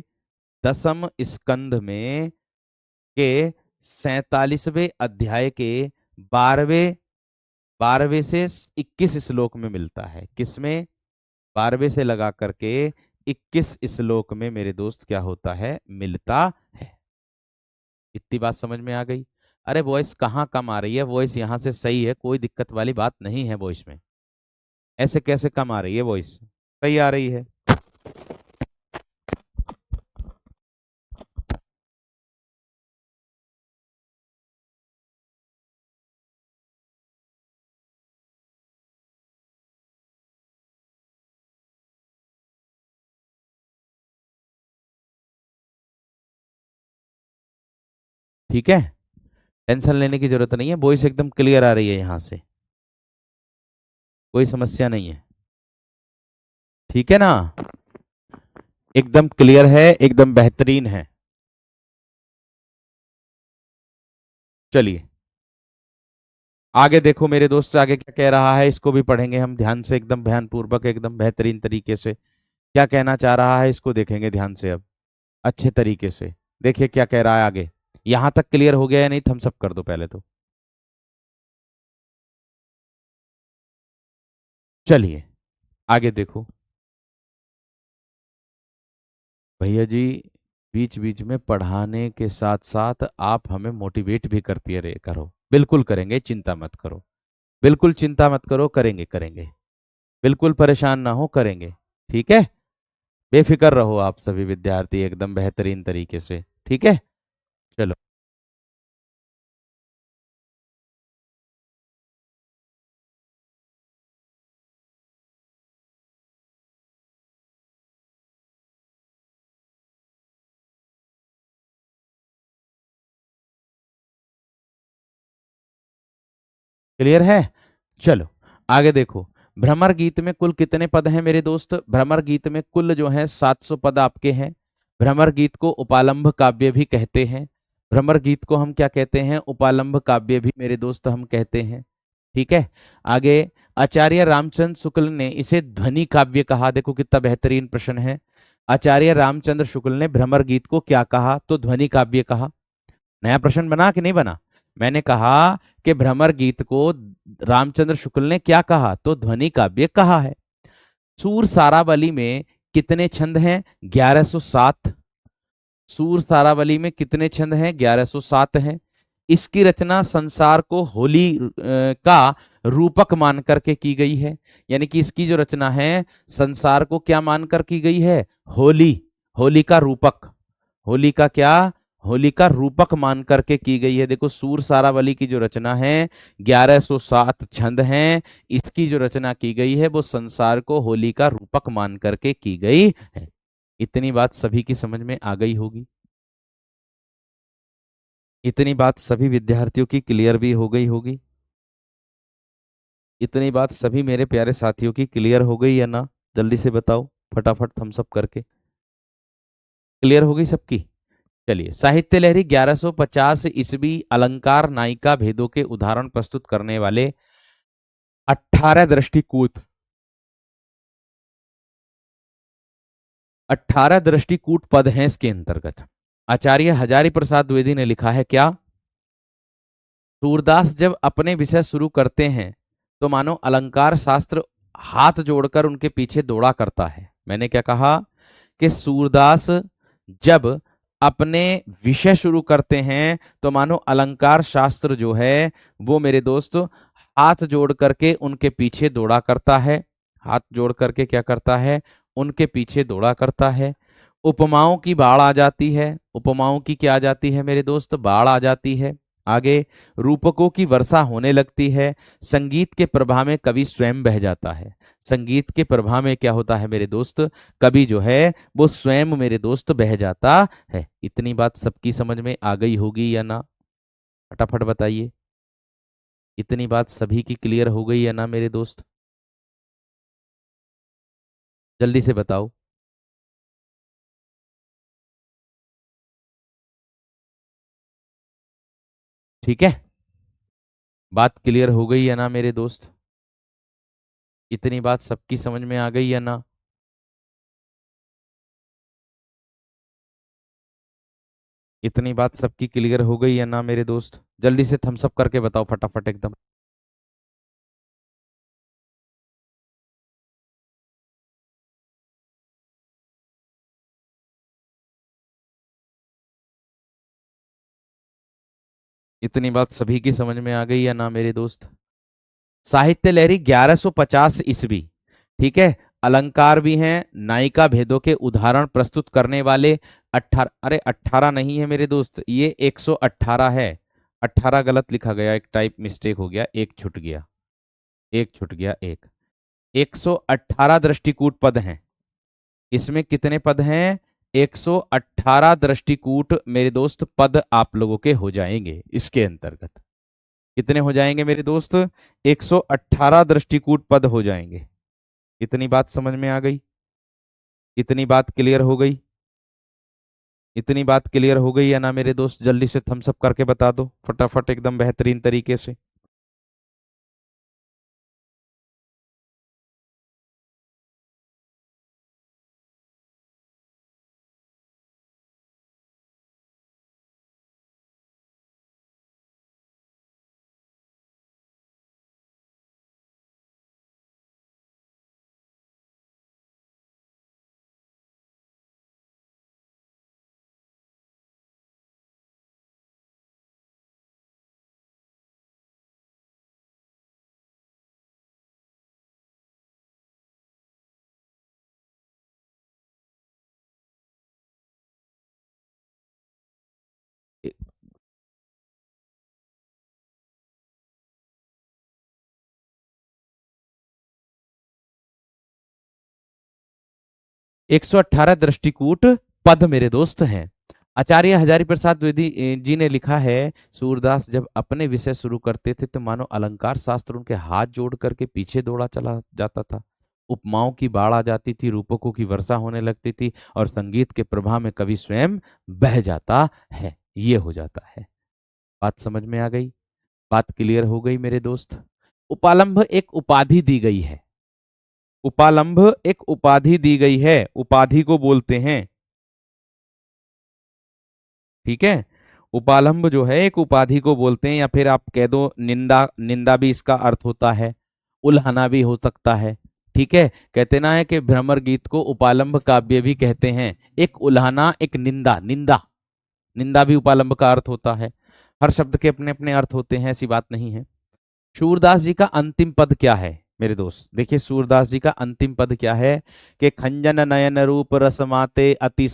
दसम स्कंद में के 47वें अध्याय के 12वें 12वें से 21 श्लोक में मिलता है। किसमें? 12वें से लगा करके 21 श्लोक में मेरे दोस्त क्या होता है, मिलता है। इतनी बात समझ में आ गई? अरे वॉइस कहाँ कम आ रही है? वॉइस यहाँ से सही है, कोई दिक्कत वाली बात नहीं है वॉइस में। ऐसे कैसे कम आ रही है? वॉइस सही आ रही है। ठीक है, टेंशन लेने की जरूरत नहीं है, वॉइस एकदम क्लियर आ रही है यहाँ से, कोई समस्या नहीं है। ठीक है ना, एकदम क्लियर है, एकदम बेहतरीन है। चलिए आगे देखो मेरे दोस्त, आगे क्या कह रहा है इसको भी पढ़ेंगे हम ध्यान से, एकदम ध्यान पूर्वक, एकदम बेहतरीन तरीके से। क्या कहना चाह रहा है इसको देखेंगे ध्यान से अब, अच्छे तरीके से। देखिए क्या कह रहा है आगे। यहां तक क्लियर हो गया या नहीं? थम्स अप कर दो पहले तो। चलिए आगे देखो भैया जी, बीच बीच में पढ़ाने के साथ साथ आप हमें मोटिवेट भी करती रहे करो। बिल्कुल करेंगे, चिंता मत करो, बिल्कुल चिंता मत करो, करेंगे करेंगे, बिल्कुल परेशान ना हो, करेंगे। ठीक है, बेफिक्र रहो आप सभी विद्यार्थी एकदम बेहतरीन तरीके से। ठीक है, चलो। क्लियर है? चलो आगे देखो। भ्रमर गीत में कुल कितने पद हैं मेरे दोस्त? भ्रमर गीत में कुल जो है 700 पद आपके हैं। भ्रमर गीत को उपालंभ काव्य भी कहते हैं। भ्रमर गीत को हम क्या कहते हैं? उपालंभ काव्य भी मेरे दोस्त हम कहते हैं। ठीक है, आगे आचार्य रामचंद्र शुक्ल ने इसे ध्वनि काव्य कहा। देखो कितना बेहतरीन प्रश्न है। आचार्य रामचंद्र शुक्ल ने भ्रमर गीत को क्या कहा? तो ध्वनि काव्य कहा। नया प्रश्न बना कि नहीं बना? मैंने कहा कि भ्रमर गीत को रामचंद्र शुक्ल ने क्या कहा? तो ध्वनि काव्य कहा है। सूर सारावली में कितने छंद हैं? 1107। सूर सारावली में कितने छंद हैं? 1107 हैं। इसकी रचना संसार को होली का रूपक मान करके की गई है। यानी कि इसकी जो रचना है संसार को क्या मानकर की गई है? होली, होली का रूपक, होली का क्या? होली का रूपक मान करके की गई है। देखो सूर सारावली की जो रचना है 1107 छंद हैं। इसकी जो रचना की गई है वो संसार को होली का रूपक मान करके की गई है। इतनी बात सभी की समझ में आ गई होगी। इतनी बात सभी विद्यार्थियों की क्लियर भी हो गई होगी। इतनी बात सभी मेरे प्यारे साथियों की क्लियर हो गई या ना? जल्दी से बताओ, फटाफट थम्स अप करके। क्लियर हो गई सबकी? चलिए, साहित्य लहरी 1150 ईस्वी अलंकार नायिका भेदों के उदाहरण प्रस्तुत करने वाले 18 दृष्टिकूट, 18 दृष्टिकूट पद हैं इसके अंतर्गत। आचार्य हजारी प्रसाद द्विवेदी ने लिखा है क्या? सूरदास जब अपने विषय शुरू करते हैं तो मानो अलंकार शास्त्र हाथ जोड़कर उनके पीछे दौड़ा करता है। मैंने क्या कहा? कि सूरदास जब अपने विषय शुरू करते हैं तो मानो अलंकार शास्त्र जो है वो मेरे दोस्त हाथ जोड़ करके उनके पीछे दौड़ा करता है। हाथ जोड़ करके क्या करता है? उनके पीछे दौड़ा करता है। उपमाओं की बाढ़ आ जाती है। उपमाओं की क्या आ जाती है मेरे दोस्त? बाढ़ आ जाती है। आगे रूपकों की वर्षा होने लगती है। संगीत के प्रभाव में कवि स्वयं बह जाता है। संगीत के प्रभाव में क्या होता है मेरे दोस्त? कवि जो है वो स्वयं मेरे दोस्त बह जाता है। इतनी बात सबकी समझ में आ गई होगी या ना? फटाफट बताइए। इतनी बात सभी की क्लियर हो गई है ना मेरे दोस्त? जल्दी से बताओ। ठीक है, बात क्लियर हो गई है ना मेरे दोस्त? इतनी बात सबकी समझ में आ गई है ना? इतनी बात सबकी क्लियर हो गई है ना मेरे दोस्त? जल्दी से थम्स अप करके बताओ फटाफट एकदम। इतनी बात सभी की समझ में आ गई है ना मेरे दोस्त? साहित्य लहरी 1150 ईस्वी। ठीक है। अलंकार भी हैं, नायिका भेदों के उदाहरण प्रस्तुत करने वाले। 18, अरे 18 नहीं है मेरे दोस्त, ये 118 है। 18 गलत लिखा गया, एक टाइप मिस्टेक हो गया, एक छूट गया। एक छूट गया, एक। 118 दृष्टिकूट पद हैं। इसमें कितने पद हैं? 118 दृष्टिकूट मेरे दोस्त पद आप लोगों के हो जाएंगे इसके अंतर्गत। कितने हो जाएंगे मेरे दोस्त? 118 दृष्टिकूट पद हो जाएंगे। इतनी बात समझ में आ गई? इतनी बात क्लियर हो गई? इतनी बात क्लियर हो गई है ना मेरे दोस्त? जल्दी से थम्स अप करके बता दो फटाफट एकदम बेहतरीन तरीके से। 118 दृष्टिकूट पद मेरे दोस्त हैं। आचार्य हजारी प्रसाद द्विवेदी जी ने लिखा है, सूरदास जब अपने विषय शुरू करते थे तो मानो अलंकार शास्त्र उनके हाथ जोड़ करके पीछे दौड़ा चला जाता था। उपमाओं की बाढ़ आ जाती थी, रूपकों की वर्षा होने लगती थी, और संगीत के प्रभाव में कवि स्वयं बह जाता है। ये हो जाता है। बात समझ में आ गई? बात क्लियर हो गई मेरे दोस्त? उपालंभ एक उपाधि दी गई है। उपालंभ एक उपाधि दी गई है, उपाधि को बोलते हैं। ठीक है। उपालंभ जो है एक उपाधि को बोलते हैं, या फिर आप कह दो निंदा, निंदा भी इसका अर्थ होता है। उल्हाना भी हो सकता है। ठीक है। कहते ना है कि भ्रमर गीत को उपालंभ काव्य भी कहते हैं। एक उल्हाना, एक निंदा। निंदा, निंदा भी उपालंभ का अर्थ होता है। हर शब्द के अपने अपने अर्थ होते हैं, ऐसी बात नहीं है। सूरदास जी का अंतिम पद क्या है मेरे दोस्त? देखिए सूरदास जी का अंतिम पद क्या है कि खंजन नयन रूप रसमाते अति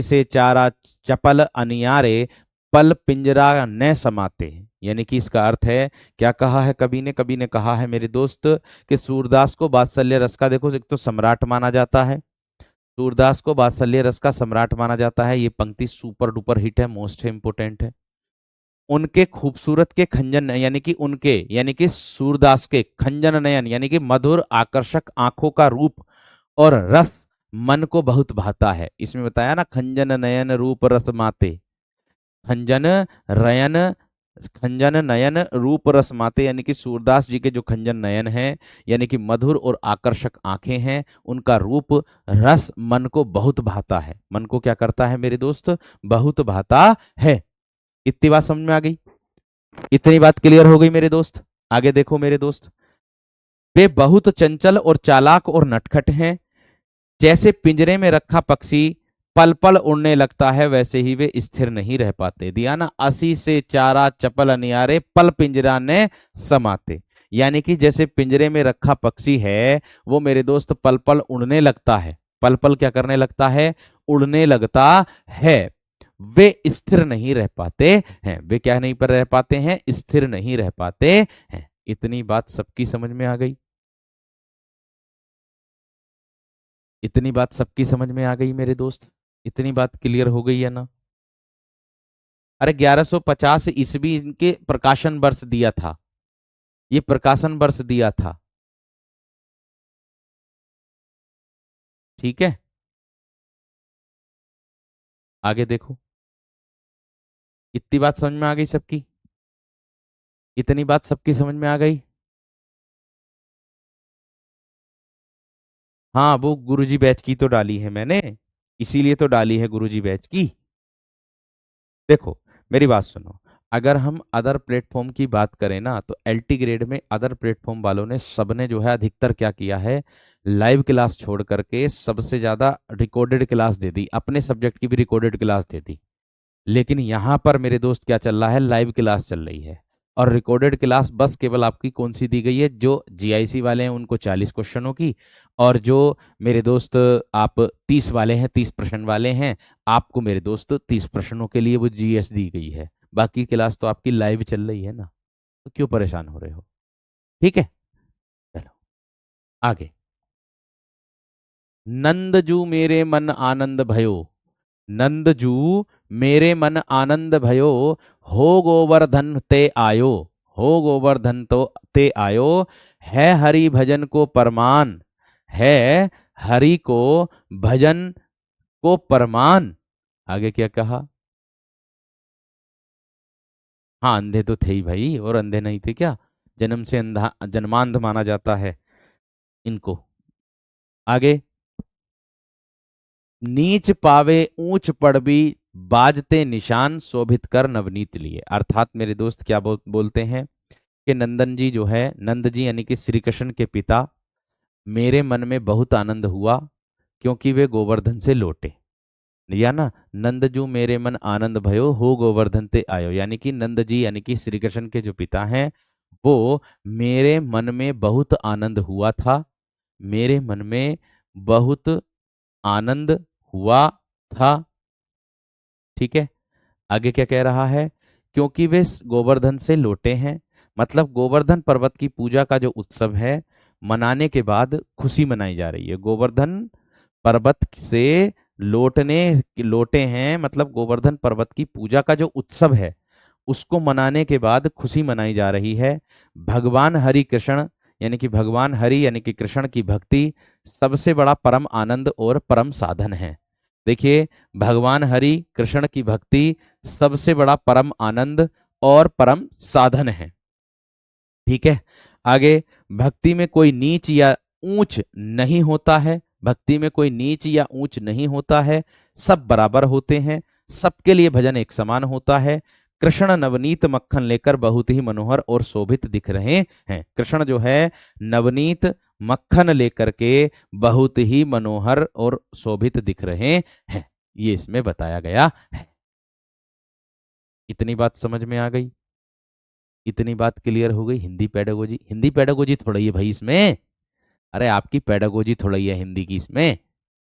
से चारा चपल अनियारे पल पिंजरा न समाते। यानी कि इसका अर्थ है, क्या कहा है कवि ने कहा है मेरे दोस्त कि सूरदास को वात्सल्य रस का, देखो एक तो सम्राट माना जाता है। सूरदास को वात्सल्य रस का सम्राट माना जाता है। ये पंक्ति सुपर डुपर हिट है, मोस्ट इंपोर्टेंट है। उनके खूबसूरत के खंजन यानी कि उनके यानी कि सूरदास के खंजन नयन यानी कि मधुर आकर्षक आंखों का रूप और रस मन को बहुत भाता है। इसमें बताया ना, खंजन नयन रूप रस माते। खंजन रयन खंजन नयन रूप रस माते, यानी कि सूरदास जी के जो खंजन नयन हैं, यानी कि मधुर और आकर्षक आंखें हैं, उनका रूप रस मन को बहुत भाता है। मन को क्या करता है मेरे दोस्त? बहुत भाता है। इतनी बात समझ में आ गई? इतनी बात क्लियर हो गई मेरे दोस्त? आगे देखो मेरे दोस्त। वे बहुत चंचल और चालाक और नटखट हैं। जैसे पिंजरे में रखा पक्षी पल पल उड़ने लगता है, वैसे ही वे स्थिर नहीं रह पाते। दिया ना, असी से चारा चपल अनियारे पल पिंजरा ने समाते। यानी कि जैसे पिंजरे में रखा पक्षी है, वो मेरे दोस्त पल पल उड़ने लगता है। पल पल क्या करने लगता है? उड़ने लगता है। वे स्थिर नहीं रह पाते हैं। वे क्या नहीं पर रह पाते हैं? स्थिर नहीं रह पाते हैं। इतनी बात सबकी समझ में आ गई? इतनी बात सबकी समझ में आ गई मेरे दोस्त? इतनी बात क्लियर हो गई है ना? अरे 1150 ईस्वी इनके प्रकाशन वर्ष दिया था। ये प्रकाशन वर्ष दिया था। ठीक है, आगे देखो। इतनी बात समझ में आ गई सबकी? इतनी बात सबकी समझ में आ गई? हाँ, वो गुरुजी बैच की तो डाली है मैंने, इसीलिए तो डाली है गुरुजी बैच की। देखो, मेरी बात सुनो। अगर हम अदर प्लेटफॉर्म की बात करें ना, तो एलटी ग्रेड में अदर प्लेटफॉर्म वालों ने सबने जो है अधिकतर क्या किया है, लाइव क्लास छोड़ करके सबसे ज्यादा रिकॉर्डेड क्लास दे दी, अपने सब्जेक्ट की भी रिकॉर्डेड क्लास दे दी। लेकिन यहाँ पर मेरे दोस्त क्या चल रहा है, लाइव क्लास चल रही है। और रिकॉर्डेड क्लास बस केवल आपकी कौन सी दी गई है, जो जीआईसी वाले हैं उनको 40 क्वेश्चनों की, और जो मेरे दोस्त आप 30 वाले हैं, 30 प्रश्न वाले हैं, आपको मेरे दोस्त 30 प्रश्नों के लिए वो जीएस दी गई है। बाकी क्लास तो आपकी लाइव चल रही है ना, तो क्यों परेशान हो रहे हो? ठीक है, चलो आगे। नंदजू मेरे मन आनंद भयो, नंदजू मेरे मन आनंद भयो, हो गोवर्धन ते आयो, हो गोवर्धन तो ते आयो, है हरि भजन को परमान, है हरि को भजन को परमान। आगे क्या कहा? हाँ, अंधे तो थे ही भाई, और अंधे नहीं थे क्या? जन्म से अंधा, जन्मांध माना जाता है इनको। आगे, नीच पावे ऊंच पड़बी, बाजते निशान शोभित कर नवनीत लिए। अर्थात मेरे दोस्त क्या बोलते हैं कि नंदन जी जो है, नंद जी यानी कि श्री कृष्ण के पिता, मेरे मन में बहुत आनंद हुआ क्योंकि वे गोवर्धन से लौटे। या ना, नंद जू मेरे मन आनंद भयो, हो गोवर्धन ते आयो, यानी कि नंद जी यानी कि श्री कृष्ण के जो पिता हैं, वो मेरे मन में बहुत आनंद हुआ था, मेरे मन में बहुत आनंद हुआ था। ठीक है, आगे क्या कह रहा है? क्योंकि वे गोवर्धन से लौटे हैं, मतलब गोवर्धन पर्वत की पूजा का जो उत्सव है, मनाने के बाद खुशी मनाई जा रही है। गोवर्धन पर्वत से लौटे हैं, मतलब गोवर्धन पर्वत की पूजा का जो उत्सव है उसको मनाने के बाद खुशी मनाई जा रही है। भगवान हरि कृष्ण यानी कि भगवान हरि यानी कि कृष्ण की भक्ति सबसे बड़ा परम आनंद और परम साधन है। देखिए, भगवान हरि कृष्ण की भक्ति सबसे बड़ा परम आनंद और परम साधन है। ठीक है, आगे, भक्ति में कोई नीच या ऊंच नहीं होता है, भक्ति में कोई नीच या ऊंच नहीं होता है, सब बराबर होते हैं, सबके लिए भजन एक समान होता है। कृष्ण नवनीत मक्खन लेकर बहुत ही मनोहर और शोभित दिख रहे हैं। कृष्ण जो है नवनीत मक्खन लेकर के बहुत ही मनोहर और शोभित दिख रहे हैं, ये इसमें बताया गया है। इतनी बात समझ में आ गई? इतनी बात क्लियर हो गई? हिंदी पेडागोजी, हिंदी पेडागोजी थोड़ा ही है भाई इसमें। अरे आपकी पेडागोजी थोड़ा ही है हिंदी की इसमें,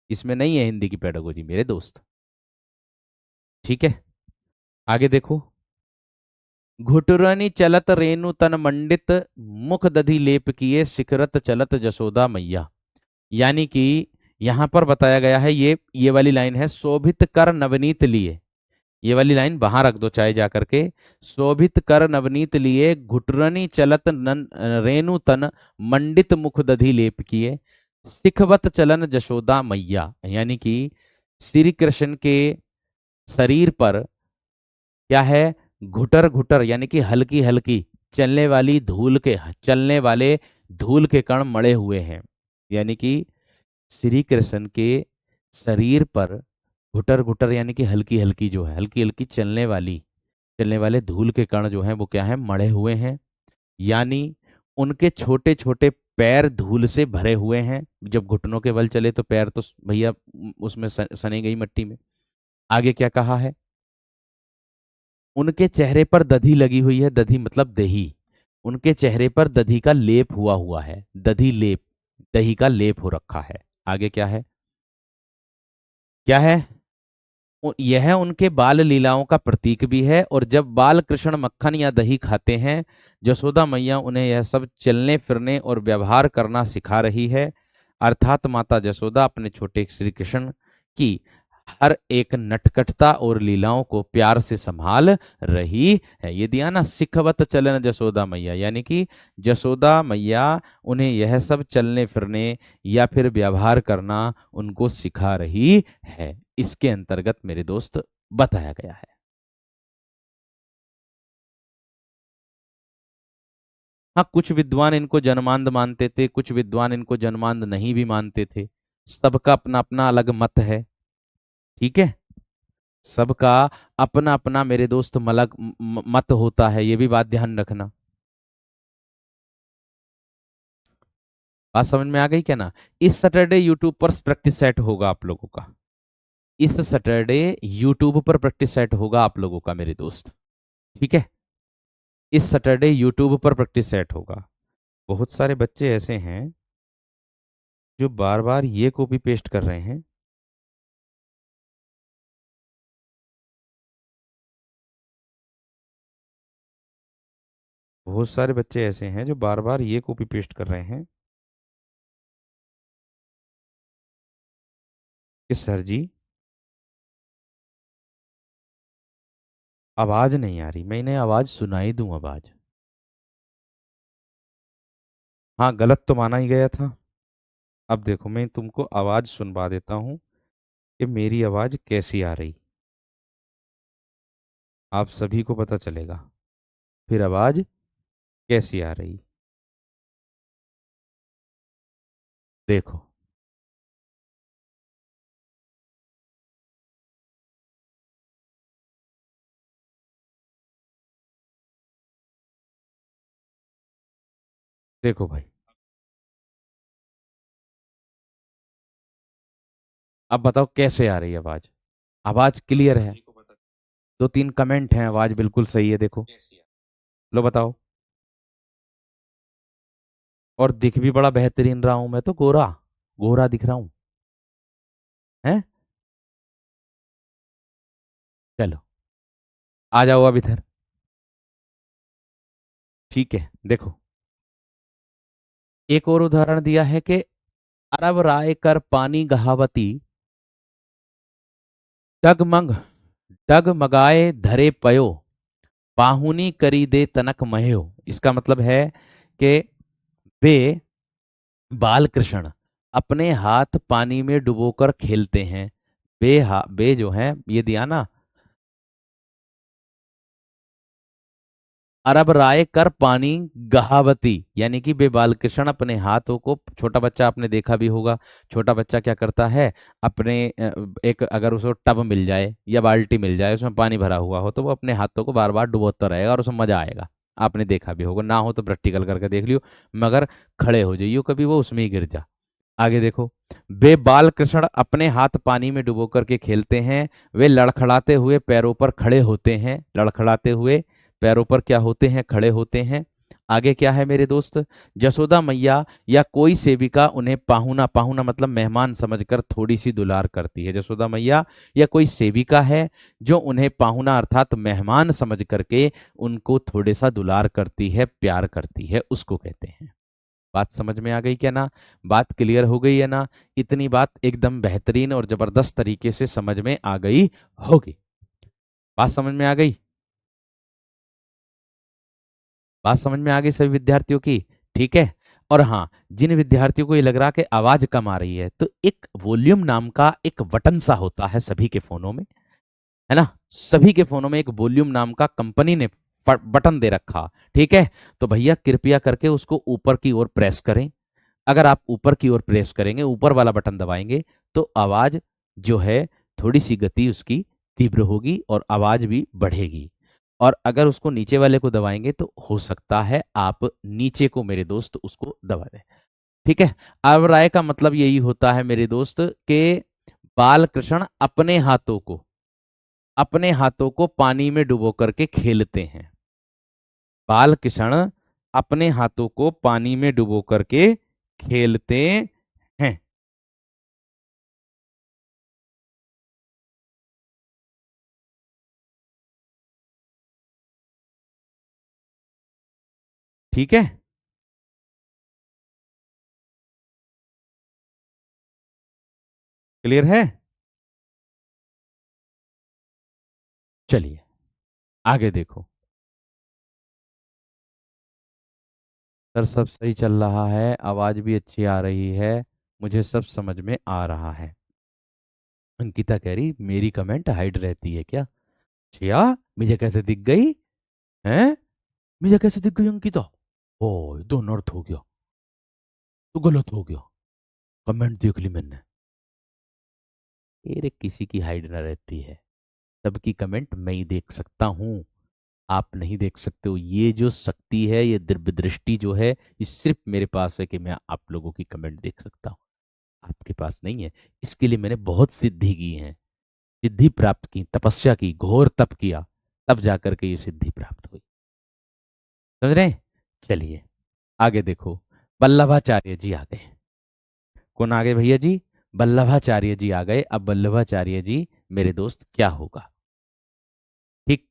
इसमें नहीं है हिंदी की पेडागोजी मेरे दोस्त। ठीक है, आगे देखो। घुटुरनी चलत रेणु तन मंडित, मुख दधि लेप किए शिखरत चलत जसोदा मैया। यानी कि यहां पर बताया गया है, ये वाली लाइन है, शोभित कर नवनीत लिए। ये वाली लाइन वहां रख दो चाहे जा करके। शोभित कर नवनीत लिए, घुटरनी चलत रेणु तन मंडित मुख दधि लेप किए, सिखवत चलन जशोदा मैया। यानी कि श्री कृष्ण के शरीर पर क्या है, घुटर घुटर यानी कि हल्की हल्की चलने वाले धूल के कण मड़े हुए हैं। यानी कि श्री कृष्ण के शरीर पर घुटर घुटर यानी कि हल्की हल्की जो है, हल्की हल्की चलने वाले धूल के कण जो हैं वो क्या है, मढ़े हुए हैं। यानी उनके छोटे छोटे पैर धूल से भरे हुए हैं। जब घुटनों के बल चले तो पैर तो भैया उसमें सने गई मट्टी में। आगे क्या कहा है? उनके चेहरे पर दधी लगी हुई है, दधी मतलब दही, उनके चेहरे पर दधी का लेप हुआ है, दधी लेप, दही का लेप हो रखा है। आगे क्या है? क्या है? यह उनके बाल लीलाओं का प्रतीक भी है, और जब बाल कृष्ण मक्खन या दही खाते हैं, जसोदा मैया उन्हें यह सब चलने फिरने और व्यवहार करना सिखा रही है। अर्थात माता जसोदा अपने छोटे श्री कृष्ण की हर एक नटखटता और लीलाओं को प्यार से संभाल रही है। ये दिया ना, सिखवत चलन जसोदा मैया, यानी कि जसोदा मैया उन्हें यह सब चलने फिरने या फिर व्यवहार करना उनको सिखा रही है। इसके अंतर्गत मेरे दोस्त बताया गया है। हाँ, कुछ विद्वान इनको जन्मांध मानते थे, कुछ विद्वान इनको जन्मांध नहीं भी मानते थे। सबका अपना अपना अलग मत है। ठीक है। सबका अपना अपना मेरे दोस्त मत होता है, ये भी बात ध्यान रखना। बात समझ में आ गई क्या ना? इस सैटरडे यूट्यूब पर प्रैक्टिस सेट होगा आप लोगों का। इस सैटरडे यूट्यूब पर प्रैक्टिस सेट होगा आप लोगों का मेरे दोस्त। ठीक है। इस सैटरडे यूट्यूब पर प्रैक्टिस सेट होगा। बहुत सारे बच्चे ऐसे हैं जो बार बार ये कॉपी पेस्ट कर रहे हैं। बहुत सारे बच्चे ऐसे हैं जो बार बार ये कॉपी पेस्ट कर रहे हैं कि सर जी आवाज नहीं आ रही, मैं इन्हें आवाज सुनाई दूं। आवाज, हाँ, गलत तो माना ही गया था। अब देखो, मैं तुमको आवाज सुनवा देता हूँ कि मेरी आवाज कैसी आ रही। आप सभी को पता चलेगा फिर आवाज कैसी आ रही। देखो, देखो भाई, अब बताओ कैसे आ रही है आवाज। आवाज क्लियर है? दो तीन कमेंट हैं, आवाज बिल्कुल सही है, देखो। लो बताओ। और दिख भी बड़ा बेहतरीन रहा हूं, मैं तो गोरा गोरा दिख रहा हूं। हैं? चलो, आ जाओ अब इधर। ठीक है, देखो, एक और उदाहरण दिया है कि अरब राय कर पानी गहावती, डगमग डगमगाए धरे पयो, पाहुनी करी दे तनक मह्यो। इसका मतलब है कि वे बाल कृष्ण अपने हाथ पानी में डुबोकर खेलते हैं। बे जो है, ये दिया ना, अरब राय कर पानी गहावती, यानी कि बे बाल कृष्ण अपने हाथों को, छोटा बच्चा आपने देखा भी होगा। छोटा बच्चा क्या करता है, अपने एक अगर उसको टब मिल जाए या बाल्टी मिल जाए, उसमें पानी भरा हुआ हो, तो वो अपने हाथों को बार बार डुबोता रहेगा और उसमें मजा आएगा। आपने देखा भी होगा, ना हो तो प्रैक्टिकल करके देख लियो। मगर खड़े हो जाइयो कभी, वो उसमें ही गिर जा। आगे देखो, वे बाल कृष्ण अपने हाथ पानी में डुबो करके खेलते हैं, वे लड़खड़ाते हुए पैरों पर खड़े होते हैं। लड़खड़ाते हुए पैरों पर क्या होते हैं? खड़े होते हैं। आगे क्या है मेरे दोस्त? जसोदा मैया या कोई सेविका उन्हें पाहुना, पाहुना मतलब मेहमान समझकर थोड़ी सी दुलार करती है। जसोदा मैया या कोई सेविका है जो उन्हें पाहुना अर्थात मेहमान समझ करके उनको थोड़े सा दुलार करती है, प्यार करती है, उसको कहते हैं। बात समझ में आ गई क्या ना? बात क्लियर हो गई है ना? इतनी बात एकदम बेहतरीन और जबरदस्त तरीके से समझ में आ गई होगी। बात समझ में आ गई? बात समझ में आ गई सभी विद्यार्थियों की? ठीक है। और हाँ, जिन विद्यार्थियों को ये लग रहा कि आवाज कम आ रही है, तो एक वॉल्यूम नाम का एक बटन सा होता है सभी के फोनों में, है ना? सभी के फोनों में एक वॉल्यूम नाम का कंपनी ने बटन दे रखा। ठीक है। तो भैया कृपया करके उसको ऊपर की ओर प्रेस करें। अगर आप ऊपर की ओर प्रेस करेंगे, ऊपर वाला बटन दबाएंगे, तो आवाज जो है, थोड़ी सी गति उसकी तीव्र होगी और आवाज भी बढ़ेगी। और अगर उसको नीचे वाले को दबाएंगे तो हो सकता है आप नीचे को मेरे दोस्त उसको दबा दें। ठीक है। अब राय का मतलब यही होता है मेरे दोस्त कि बाल कृष्ण अपने हाथों को पानी में डुबो करके खेलते हैं। बाल कृष्ण अपने हाथों को पानी में डुबो करके खेलते हैं। ठीक है। क्लियर है? चलिए आगे देखो। सर सब सही चल रहा है, आवाज भी अच्छी आ रही है, मुझे सब समझ में आ रहा है। अंकिता कह रही मेरी कमेंट हाइड रहती है क्या? छिया, मुझे कैसे दिख गई? हैं? मुझे कैसे दिख गई अंकिता? ओ, ये तो अनर्थ हो गया, तो गलत हो गया। कमेंट देख ली मैंने। अरे किसी की हाइड ना रहती है, सबकी कमेंट मैं ही देख सकता हूँ, आप नहीं देख सकते हो। ये जो शक्ति है, ये दिव्य दृष्टि जो है, ये सिर्फ मेरे पास है कि मैं आप लोगों की कमेंट देख सकता हूँ, आपके पास नहीं है। इसके लिए मैंने बहुत सिद्धि की है, सिद्धि प्राप्त की, तपस्या की, घोर तप किया, तब जाकर के ये सिद्धि प्राप्त हुई। समझ रहे हैं? चलिए आगे देखो। वल्लभाचार्य जी आ गए। कौन आ गए भैया जी? वल्लभाचार्य जी आ गए। अब वल्लभाचार्य जी मेरे दोस्त क्या होगा? ठीक,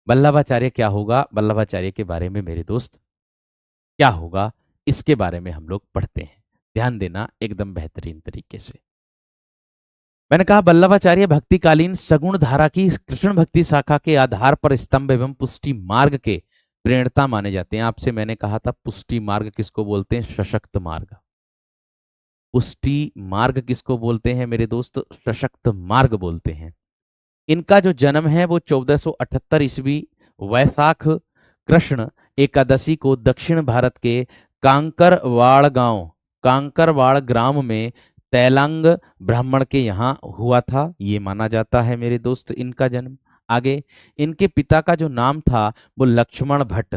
वल्लभाचार्य क्या होगा, वल्लभाचार्य के बारे में मेरे दोस्त क्या होगा, इसके बारे में हम लोग पढ़ते हैं। ध्यान देना एकदम बेहतरीन तरीके से। मैंने कहा वल्लभाचार्य भक्तिकालीन सगुण धारा की कृष्ण भक्ति शाखा के आधार पर स्तंभ एवं पुष्टि मार्ग के प्रेरणता माने जाते हैं। आपसे मैंने कहा था पुष्टि मार्ग किसको बोलते हैं? सशक्त मार्ग। पुष्टि मार्ग किसको बोलते हैं मेरे दोस्त? सशक्त मार्ग बोलते हैं। इनका जो जन्म है वो 1478 ईस्वी वैशाख कृष्ण एकादशी को दक्षिण भारत के कांकरवाड़ गांव, कांकरवाड़ ग्राम में तैलांग ब्राह्मण के यहाँ हुआ था, ये माना जाता है मेरे दोस्त इनका जन्म। आगे, इनके पिता का जो नाम था वो लक्ष्मण भट्ट,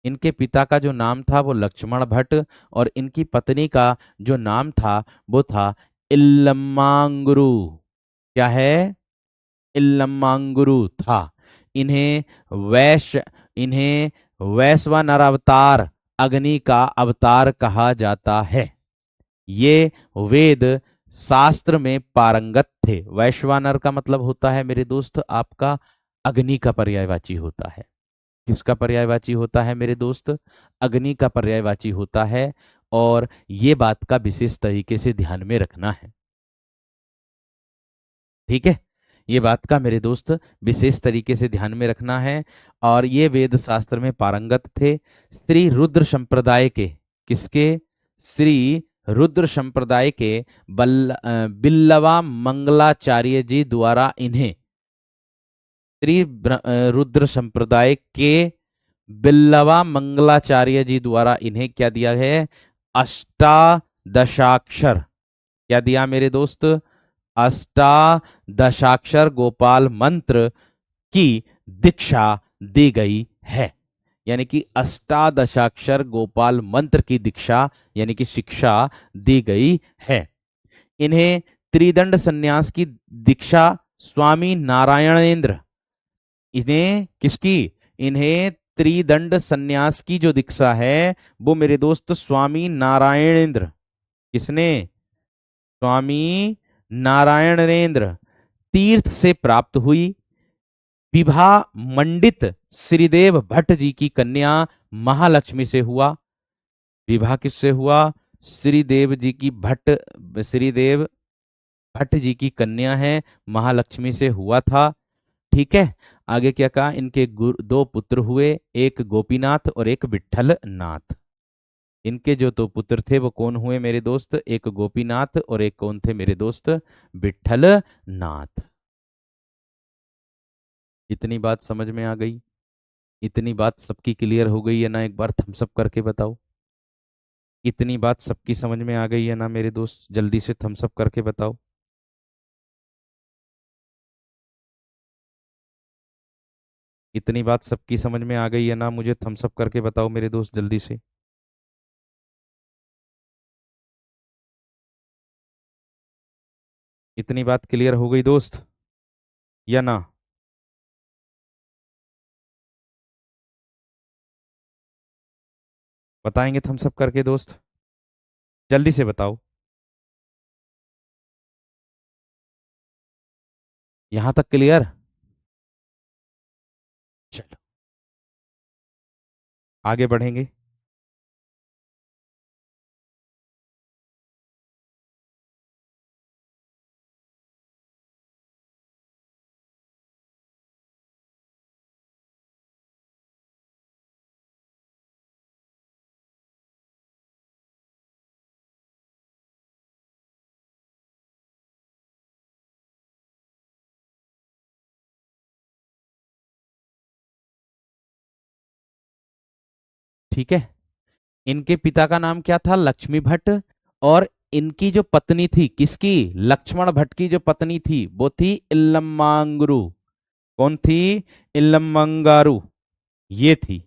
इनके पिता का जो नाम था वो लक्ष्मण भट्ट, और इनकी पत्नी का जो नाम था वो था इल्लमांगुरु। क्या है? इल्लमांगुरु था। इन्हें वैश्य, इन्हें वैश्वानर अवतार, अग्नि का अवतार कहा जाता है। ये वेद शास्त्र में पारंगत थे। वैश्वानर का मतलब होता है मेरे दोस्त आपका अग्नि का पर्यायवाची होता है। किसका पर्यायवाची होता है मेरे दोस्त? अग्नि का पर्यायवाची होता है। और ये बात का विशेष तरीके से ध्यान में रखना है, ठीक है? ये बात का मेरे दोस्त विशेष तरीके से ध्यान में रखना है। और ये वेद शास्त्र में पारंगत थे। श्री रुद्र संप्रदाय के, किसके? श्री रुद्र संप्रदाय के बिल्लवा मंगलाचार्य जी द्वारा इन्हें, श्री रुद्र संप्रदाय के बिल्लवा मंगलाचार्य जी द्वारा इन्हें क्या दिया है? अष्टादशाक्षर। क्या दिया मेरे दोस्त? अष्टादशाक्षर गोपाल मंत्र की दीक्षा दी गई है। यानी कि अष्टादशाक्षर गोपाल मंत्र की दीक्षा यानी कि शिक्षा दी गई है। इन्हें त्रिदंड संन्यास की दीक्षा स्वामी नारायणेंद्र, इन्हें किसकी? इन्हें त्रिदंड संन्यास की जो दीक्षा है वो मेरे दोस्त स्वामी नारायणेंद्र, किसने? स्वामी नारायणेंद्र तीर्थ से प्राप्त हुई। विवाह मंडित श्रीदेव भट्ट जी की कन्या महालक्ष्मी से हुआ। विवाह किससे हुआ? श्रीदेव जी की भट्ट, श्रीदेव भट्ट जी की कन्या है, महालक्ष्मी से हुआ था। ठीक है। आगे क्या कहा? इनके दो पुत्र हुए, एक गोपीनाथ और एक विठल नाथ। इनके जो दो पुत्र थे वो कौन हुए मेरे दोस्त? एक गोपीनाथ और एक कौन थे मेरे दोस्त? विठल नाथ। इतनी बात समझ में आ गई? इतनी बात सबकी क्लियर हो गई है ना? एक बार थम्स अप करके बताओ। इतनी बात सबकी समझ में आ गई है ना मेरे दोस्त? जल्दी से थम्स अप करके बताओ। इतनी बात सबकी समझ में आ गई है ना? मुझे थम्स अप करके बताओ मेरे दोस्त जल्दी से। इतनी बात क्लियर हो गई दोस्त, या ना? बताएंगे थम्स अप करके दोस्त? जल्दी से बताओ। यहां तक क्लियर? चलो आगे बढ़ेंगे। ठीक है। इनके पिता का नाम क्या था? लक्ष्मी भट्ट। और इनकी जो पत्नी थी, किसकी? लक्ष्मण भट्ट की जो पत्नी थी वो थी इल्लमांगरू। कौन थी? इल्लमंगारू, ये थी।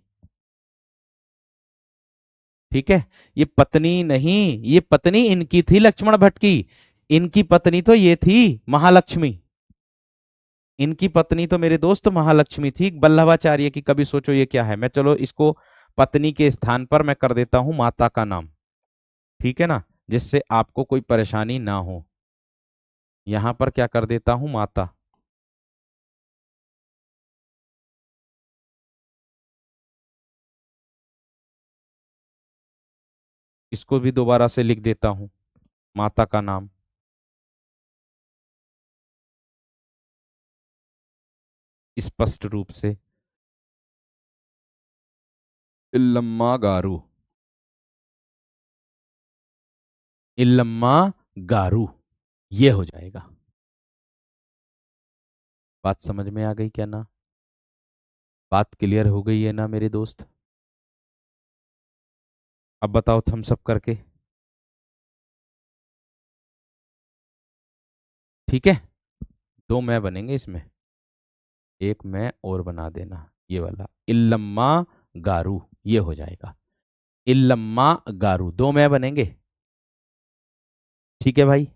ठीक है। ये पत्नी नहीं, ये पत्नी इनकी थी लक्ष्मण भट्ट की। इनकी पत्नी तो ये थी महालक्ष्मी। इनकी पत्नी तो मेरे दोस्त महालक्ष्मी थी वल्लभाचार्य की। कभी सोचो ये क्या है। मैं चलो इसको पत्नी के स्थान पर मैं कर देता हूं माता का नाम। ठीक है ना, जिससे आपको कोई परेशानी ना हो। यहां पर क्या कर देता हूं? माता। इसको भी दोबारा से लिख देता हूं, माता का नाम स्पष्ट रूप से। इल्लम्मा गारू। इल्लम्मा गारू, ये हो जाएगा। बात समझ में आ गई क्या ना? बात क्लियर हो गई है ना मेरे दोस्त? अब बताओ थम्स अप करके। ठीक है। दो मैं बनेंगे इसमें, एक मैं और बना देना, ये वाला इल्लम्मा गारू, ये हो जाएगा। इल्लम्मा गारू, दो मैं बनेंगे। ठीक है भाई।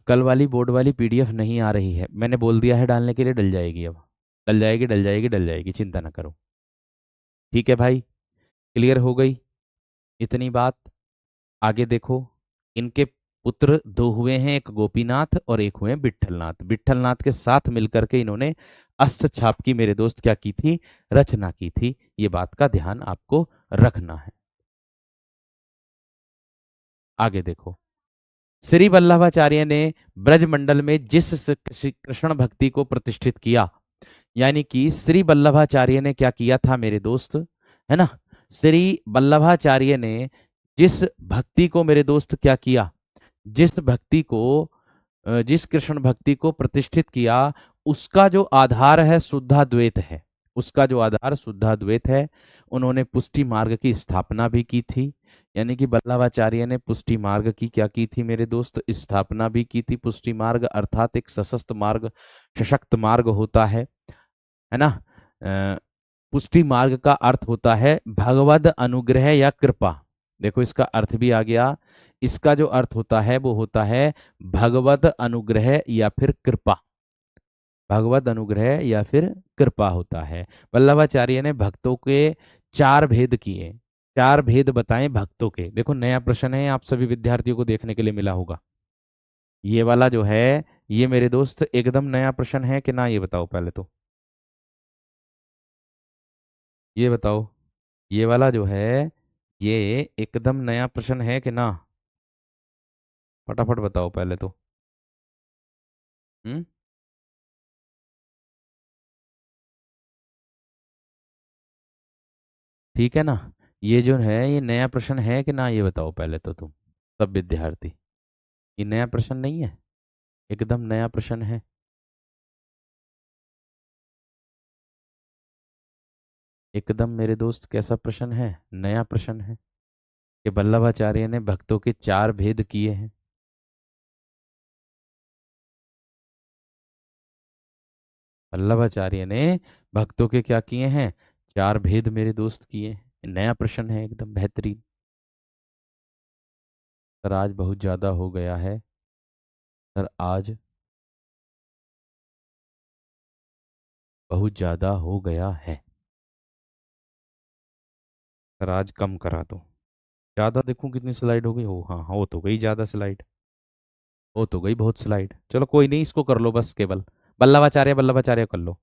कल वाली बोर्ड वाली पीडीएफ नहीं आ रही है, मैंने बोल दिया है डालने के लिए, डल जाएगी अब। डल जाएगी, डल जाएगी, डल जाएगी, चिंता ना करो। ठीक है भाई, क्लियर हो गई इतनी बात। आगे देखो। इनके पुत्र दो हुए हैं, एक गोपीनाथ और एक हुए विट्ठलनाथ। विट्ठलनाथ के साथ मिलकर के इन्होंने अष्ट छाप की मेरे दोस्त क्या की थी? रचना की थी। ये बात का ध्यान आपको रखना है। आगे देखो। श्री वल्लभाचार्य ने ब्रजमंडल में जिस कृष्ण भक्ति को प्रतिष्ठित किया, यानी कि श्री वल्लभाचार्य ने क्या किया था मेरे दोस्त, है ना? श्री वल्लभाचार्य ने जिस भक्ति को मेरे दोस्त क्या किया, जिस भक्ति को जिस कृष्ण भक्ति को प्रतिष्ठित किया, उसका जो आधार है शुद्धाद्वैत है। उसका जो आधार शुद्धाद्वैत है। उन्होंने पुष्टि मार्ग की स्थापना भी की थी। यानी कि वल्लभाचार्य ने पुष्टि मार्ग की क्या की थी मेरे दोस्त? स्थापना भी की थी। पुष्टि मार्ग अर्थात एक सशक्त मार्ग, सशक्त मार्ग होता है ना? पुष्टि मार्ग का अर्थ होता है भगवद अनुग्रह या कृपा। देखो इसका अर्थ भी आ गया। इसका जो अर्थ होता है वो होता है भगवद अनुग्रह या फिर कृपा। भगवद अनुग्रह या फिर कृपा होता है। वल्लभाचार्य ने भक्तों के चार भेद किए। चार भेद बताएं भक्तों के। देखो नया प्रश्न है, आप सभी विद्यार्थियों को देखने के लिए मिला होगा। ये वाला जो है, ये मेरे दोस्त एकदम नया प्रश्न है कि ना, ये बताओ पहले तो। ये बताओ, ये वाला जो है, ये एकदम नया प्रश्न है कि ना? फटाफट बताओ पहले तो। हम्म। ठीक है ना? ये जो है ये नया प्रश्न है कि ना, ये बताओ पहले तो तुम सब विद्यार्थी। ये नया प्रश्न नहीं है, एकदम नया प्रश्न है। एकदम मेरे दोस्त कैसा प्रश्न है? नया प्रश्न है कि वल्लभाचार्य ने भक्तों के चार भेद किए हैं। वल्लभाचार्य ने भक्तों के क्या किए हैं? चार भेद मेरे दोस्त किए हैं। नया प्रश्न है, एकदम बेहतरीन। सर आज बहुत ज्यादा हो गया है। सर आज बहुत ज्यादा हो गया है। सर आज कम करा दो। ज्यादा देखूं कितनी स्लाइड हो गई? हो हाँ, हो तो गई ज्यादा स्लाइड। हो तो गई बहुत स्लाइड। चलो कोई नहीं, इसको कर लो बस केवल। वल्लभाचार्य वल्लभाचार्य कर लो।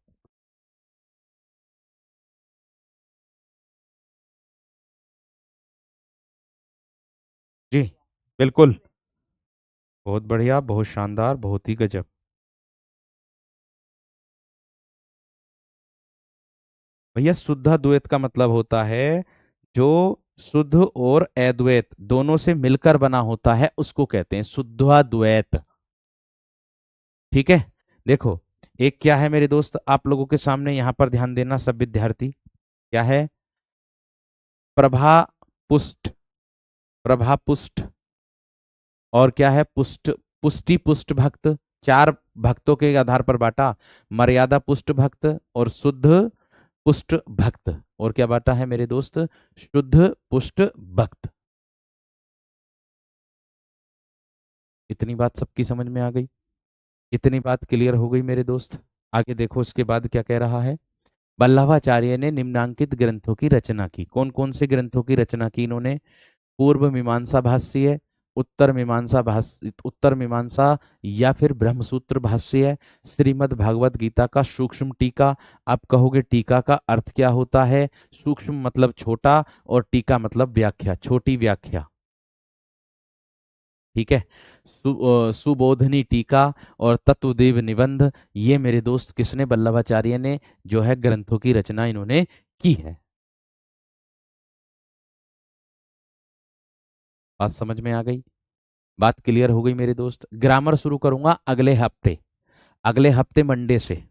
जी बिल्कुल। बहुत बढ़िया, बहुत शानदार, बहुत ही गजब। भैया शुद्ध द्वैत का मतलब होता है जो शुद्ध और अद्वैत दोनों से मिलकर बना होता है, उसको कहते हैं शुद्धाद्वैत। ठीक है। देखो, एक क्या है मेरे दोस्त, आप लोगों के सामने यहाँ पर ध्यान देना सब विद्यार्थी। क्या है? प्रभा पुष्ट, प्रभा पुष्ट। और क्या है? पुष्ट, पुष्टि पुष्ट भक्त। चार भक्तों के आधार पर बांटा, मर्यादा पुष्ट भक्त और शुद्ध पुष्ट भक्त। और क्या बांटा है मेरे दोस्त? शुद्ध पुष्ट भक्त। इतनी बात सबकी समझ में आ गई? इतनी बात क्लियर हो गई मेरे दोस्त? आगे देखो उसके बाद क्या कह रहा है। वल्लभाचार्य ने निम्नांकित ग्रंथों की रचना की। कौन कौन से ग्रंथों की रचना की इन्होंने? पूर्व मीमांसा भाष्य, उत्तर मीमांसा या फिर ब्रह्मसूत्र भाष्य, श्रीमद् भागवत गीता का सूक्ष्म टीका। आप कहोगे टीका का अर्थ क्या होता है? सूक्ष्म मतलब छोटा और टीका मतलब व्याख्या, छोटी व्याख्या। ठीक है। सुबोधनी टीका और तत्वदेव निबंध, ये मेरे दोस्त किसने? वल्लभाचार्य ने जो है ग्रंथों की रचना इन्होंने की है। बात समझ में आ गई? बात क्लियर हो गई मेरे दोस्त? ग्रामर शुरू करूंगा अगले हफ्ते, अगले हफ्ते मंडे से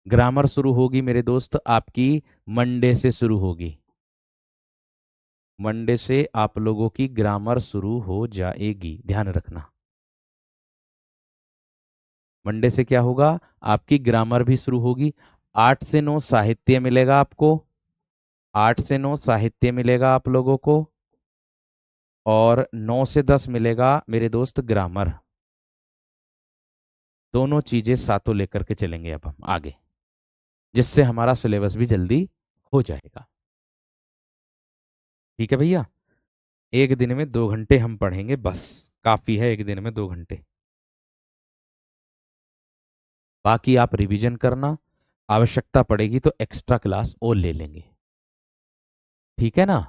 ग्रामर शुरू होगी मेरे दोस्त आपकी। मंडे से शुरू होगी, मंडे से आप लोगों की ग्रामर शुरू हो जाएगी, ध्यान रखना। मंडे से क्या होगा? आपकी ग्रामर भी शुरू होगी। 8 से 9 साहित्य मिलेगा आपको, 8 से 9 साहित्य मिलेगा आप लोगों को, और 9 से 10 मिलेगा मेरे दोस्त ग्रामर। दोनों चीजें साथों लेकर के चलेंगे अब हम आगे, जिससे हमारा सिलेबस भी जल्दी हो जाएगा। ठीक है भैया? एक दिन में 2 घंटे हम पढ़ेंगे, बस काफी है एक दिन में 2 घंटे। बाकी आप रिवीजन करना, आवश्यकता पड़ेगी तो एक्स्ट्रा क्लास और ले लेंगे। ठीक है ना?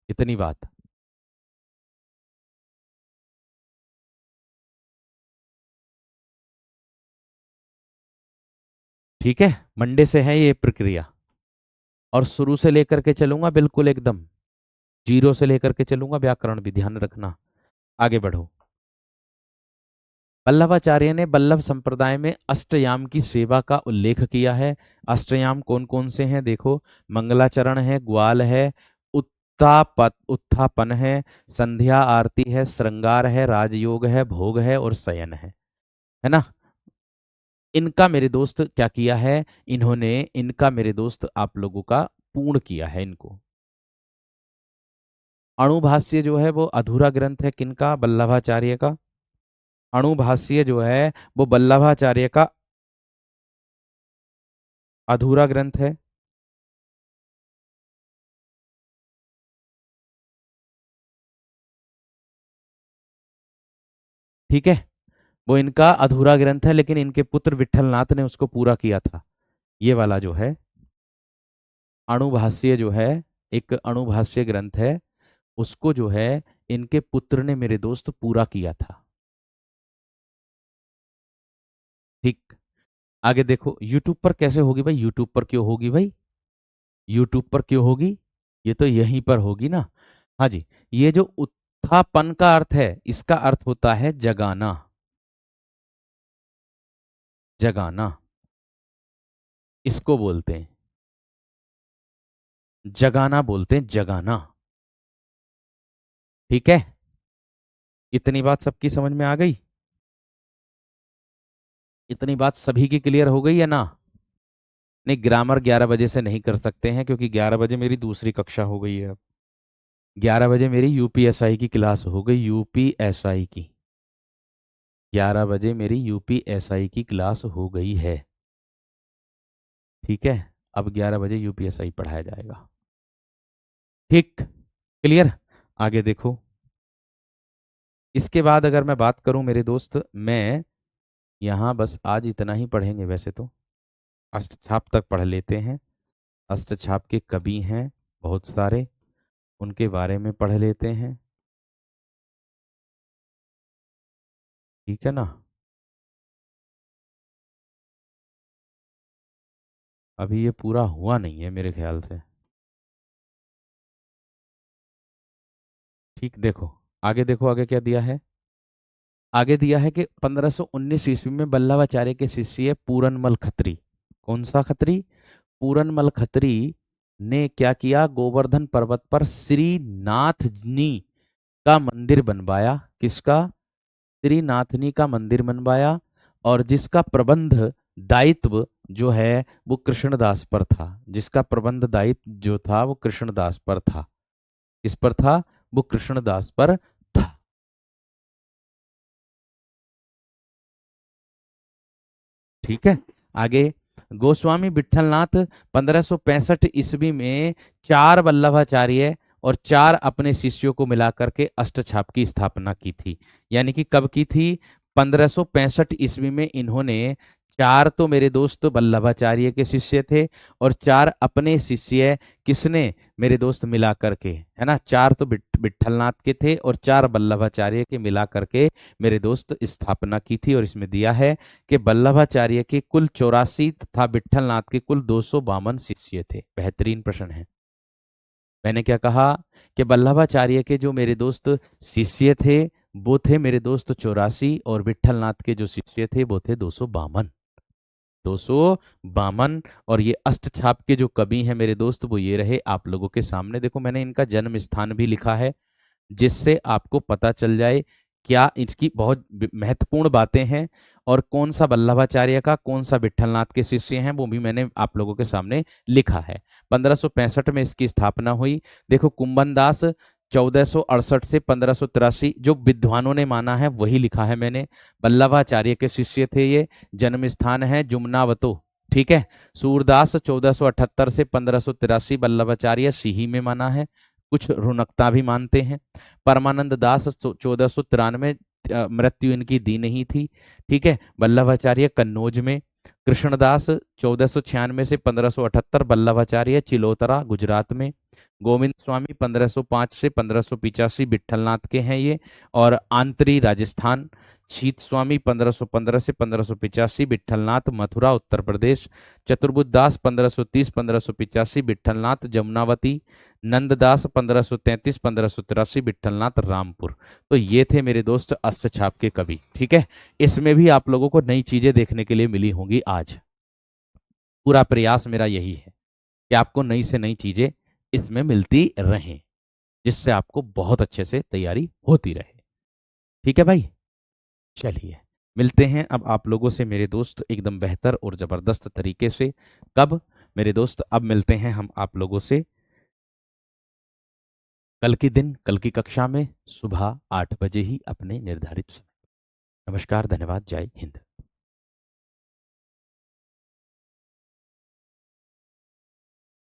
इतनी बात। ठीक है, मंडे से है ये प्रक्रिया। और शुरू से लेकर के चलूंगा बिल्कुल एकदम, जीरो से लेकर के चलूंगा, व्याकरण भी ध्यान रखना। आगे बढ़ो। वल्लभाचार्य ने वल्लभ संप्रदाय में अष्टयाम की सेवा का उल्लेख किया है। अष्टयाम कौन कौन से हैं देखो? मंगलाचरण है, ग्वाल है, उत्थापन है, संध्या आरती है, श्रृंगार है, राजयोग है, भोग है और शयन है ना? इनका मेरे दोस्त क्या किया है इन्होंने? इनका मेरे दोस्त आप लोगों का पूर्ण किया है इनको। अणुभाष्य जो है वो अधूरा ग्रंथ है किनका? वल्लभाचार्य का। अणुभाष्य जो है वो वल्लभाचार्य का अधूरा ग्रंथ है। ठीक है, वो इनका अधूरा ग्रंथ है, लेकिन इनके पुत्र विठलनाथ ने उसको पूरा किया था। ये वाला जो है अणुभाष्य जो है, एक अणुभाष्य ग्रंथ है, उसको जो है इनके पुत्र ने मेरे दोस्त पूरा किया था। ठीक। आगे देखो, यूट्यूब पर कैसे होगी भाई? यूट्यूब पर क्यों होगी भाई? यूट्यूब पर क्यों होगी? ये तो यहीं पर होगी ना। हाँ जी। ये जो उत्थापन का अर्थ है, इसका अर्थ होता है जगाना, जगाना इसको बोलते हैं, जगाना बोलते हैं, जगाना। ठीक है, इतनी बात सबकी समझ में आ गई? इतनी बात सभी की क्लियर हो गई है ना? नहीं, ग्रामर 11 बजे से नहीं कर सकते हैं, क्योंकि 11 बजे मेरी दूसरी कक्षा हो गई है अब। 11 बजे मेरी यूपीएसआई की क्लास हो गई, यूपीएसआई की। 11 बजे मेरी यूपीएसआई की क्लास हो गई है। ठीक है, अब 11 बजे यूपीएसआई पढ़ाया जाएगा। ठीक, क्लियर? आगे देखो। इसके बाद अगर मैं बात करूं मेरे दोस्त, मैं यहाँ बस आज इतना ही पढ़ेंगे वैसे तो। अष्टछाप तक पढ़ लेते हैं। अष्टछाप के कवि हैं बहुत सारे, उनके बारे में पढ़ लेते हैं। ठीक है ना? अभी ये पूरा हुआ नहीं है मेरे ख्याल से। ठीक, देखो आगे, देखो आगे क्या दिया है। आगे दिया है कि 1519 ईस्वी में वल्लभाचार्य के शिष्य पूरनमल खत्री। कौन सा खत्री? पूरनमल खत्री ने क्या किया, गोवर्धन पर्वत पर श्रीनाथनी का मंदिर बनवाया। किसका? श्रीनाथनी का मंदिर बनवाया। और जिसका प्रबंध दायित्व जो है वो कृष्णदास पर था। जिसका प्रबंध दायित्व जो था वो कृष्णदास पर था। किस पर था? वो कृष्णदास पर था। ठीक है, आगे। गोस्वामी विठलनाथ 1565 ईस्वी में 4 वल्लभाचार्य और 4 अपने शिष्यों को मिलाकर के अष्टछाप की स्थापना की थी। यानी कि कब की थी? 1565 ईस्वी में इन्होंने 4 तो मेरे दोस्त वल्लभाचार्य के शिष्य थे और 4 अपने शिष्य किसने? मेरे दोस्त मिला करके, है ना। 4 तो विठलनाथ के थे और 4 वल्लभाचार्य के मिला करके मेरे दोस्त स्थापना की थी। और इसमें दिया है कि वल्लभाचार्य के कुल 84 तथा विठलनाथ के कुल 252 शिष्य थे। बेहतरीन प्रश्न है। मैंने क्या कहा कि वल्लभाचार्य के जो मेरे दोस्त शिष्य थे वो थे मेरे दोस्त 84 और विठलनाथ के जो शिष्य थे वो थे 252। 252। और ये अष्टछाप के जो कवि हैं मेरे दोस्त वो ये रहे आप लोगों के सामने। देखो मैंने इनका जन्म स्थान भी लिखा है जिससे आपको पता चल जाए क्या इसकी बहुत महत्वपूर्ण बातें हैं और कौन सा वल्लभाचार्य का कौन सा विठलनाथ के शिष्य हैं वो भी मैंने आप लोगों के सामने लिखा है। 1565 में इसकी स्थापना हुई। देखो कुंभन दास 1468 से 1583 जो विद्वानों ने माना है वही लिखा है मैंने। वल्लभाचार्य के शिष्य थे ये। जन्म स्थान है जुमनावतो। ठीक है। सूरदास 1478 से 1583 वल्लभाचार्य सिही में माना है। कुछ रुनकता भी मानते हैं। परमानंद दास 1493 मृत्यु इनकी दी नहीं थी। ठीक है। वल्लभाचार्य कन्नौज में। कृष्णदास 1496 से 1578 वल्लभाचार्य चिलोतरा गुजरात में। गोविंद स्वामी 1505 से 1585 विठलनाथ के हैं ये और आंतरी राजस्थान। शीत स्वामी 1515 से 1585 विठलनाथ मथुरा उत्तर प्रदेश। चतुर्बुद्ध दास 1530 1585 विठलनाथ जमुनावती। नंददास 1533 1583 विठलनाथ रामपुर। तो ये थे मेरे दोस्त अष्टछाप के कवि। ठीक है। इसमें भी आप लोगों को नई चीजें देखने के लिए मिली होंगी आज। पूरा प्रयास मेरा यही है कि आपको नई से नई चीजें इसमें मिलती रहें जिससे आपको बहुत अच्छे से तैयारी होती रहे। ठीक है भाई, चलिए मिलते हैं अब आप लोगों से मेरे दोस्त एकदम बेहतर और जबरदस्त तरीके से। कब मेरे दोस्त? अब मिलते हैं हम आप लोगों से कल के दिन, कल की कक्षा में सुबह 8 बजे ही अपने निर्धारित समय। नमस्कार, धन्यवाद, जय हिंद।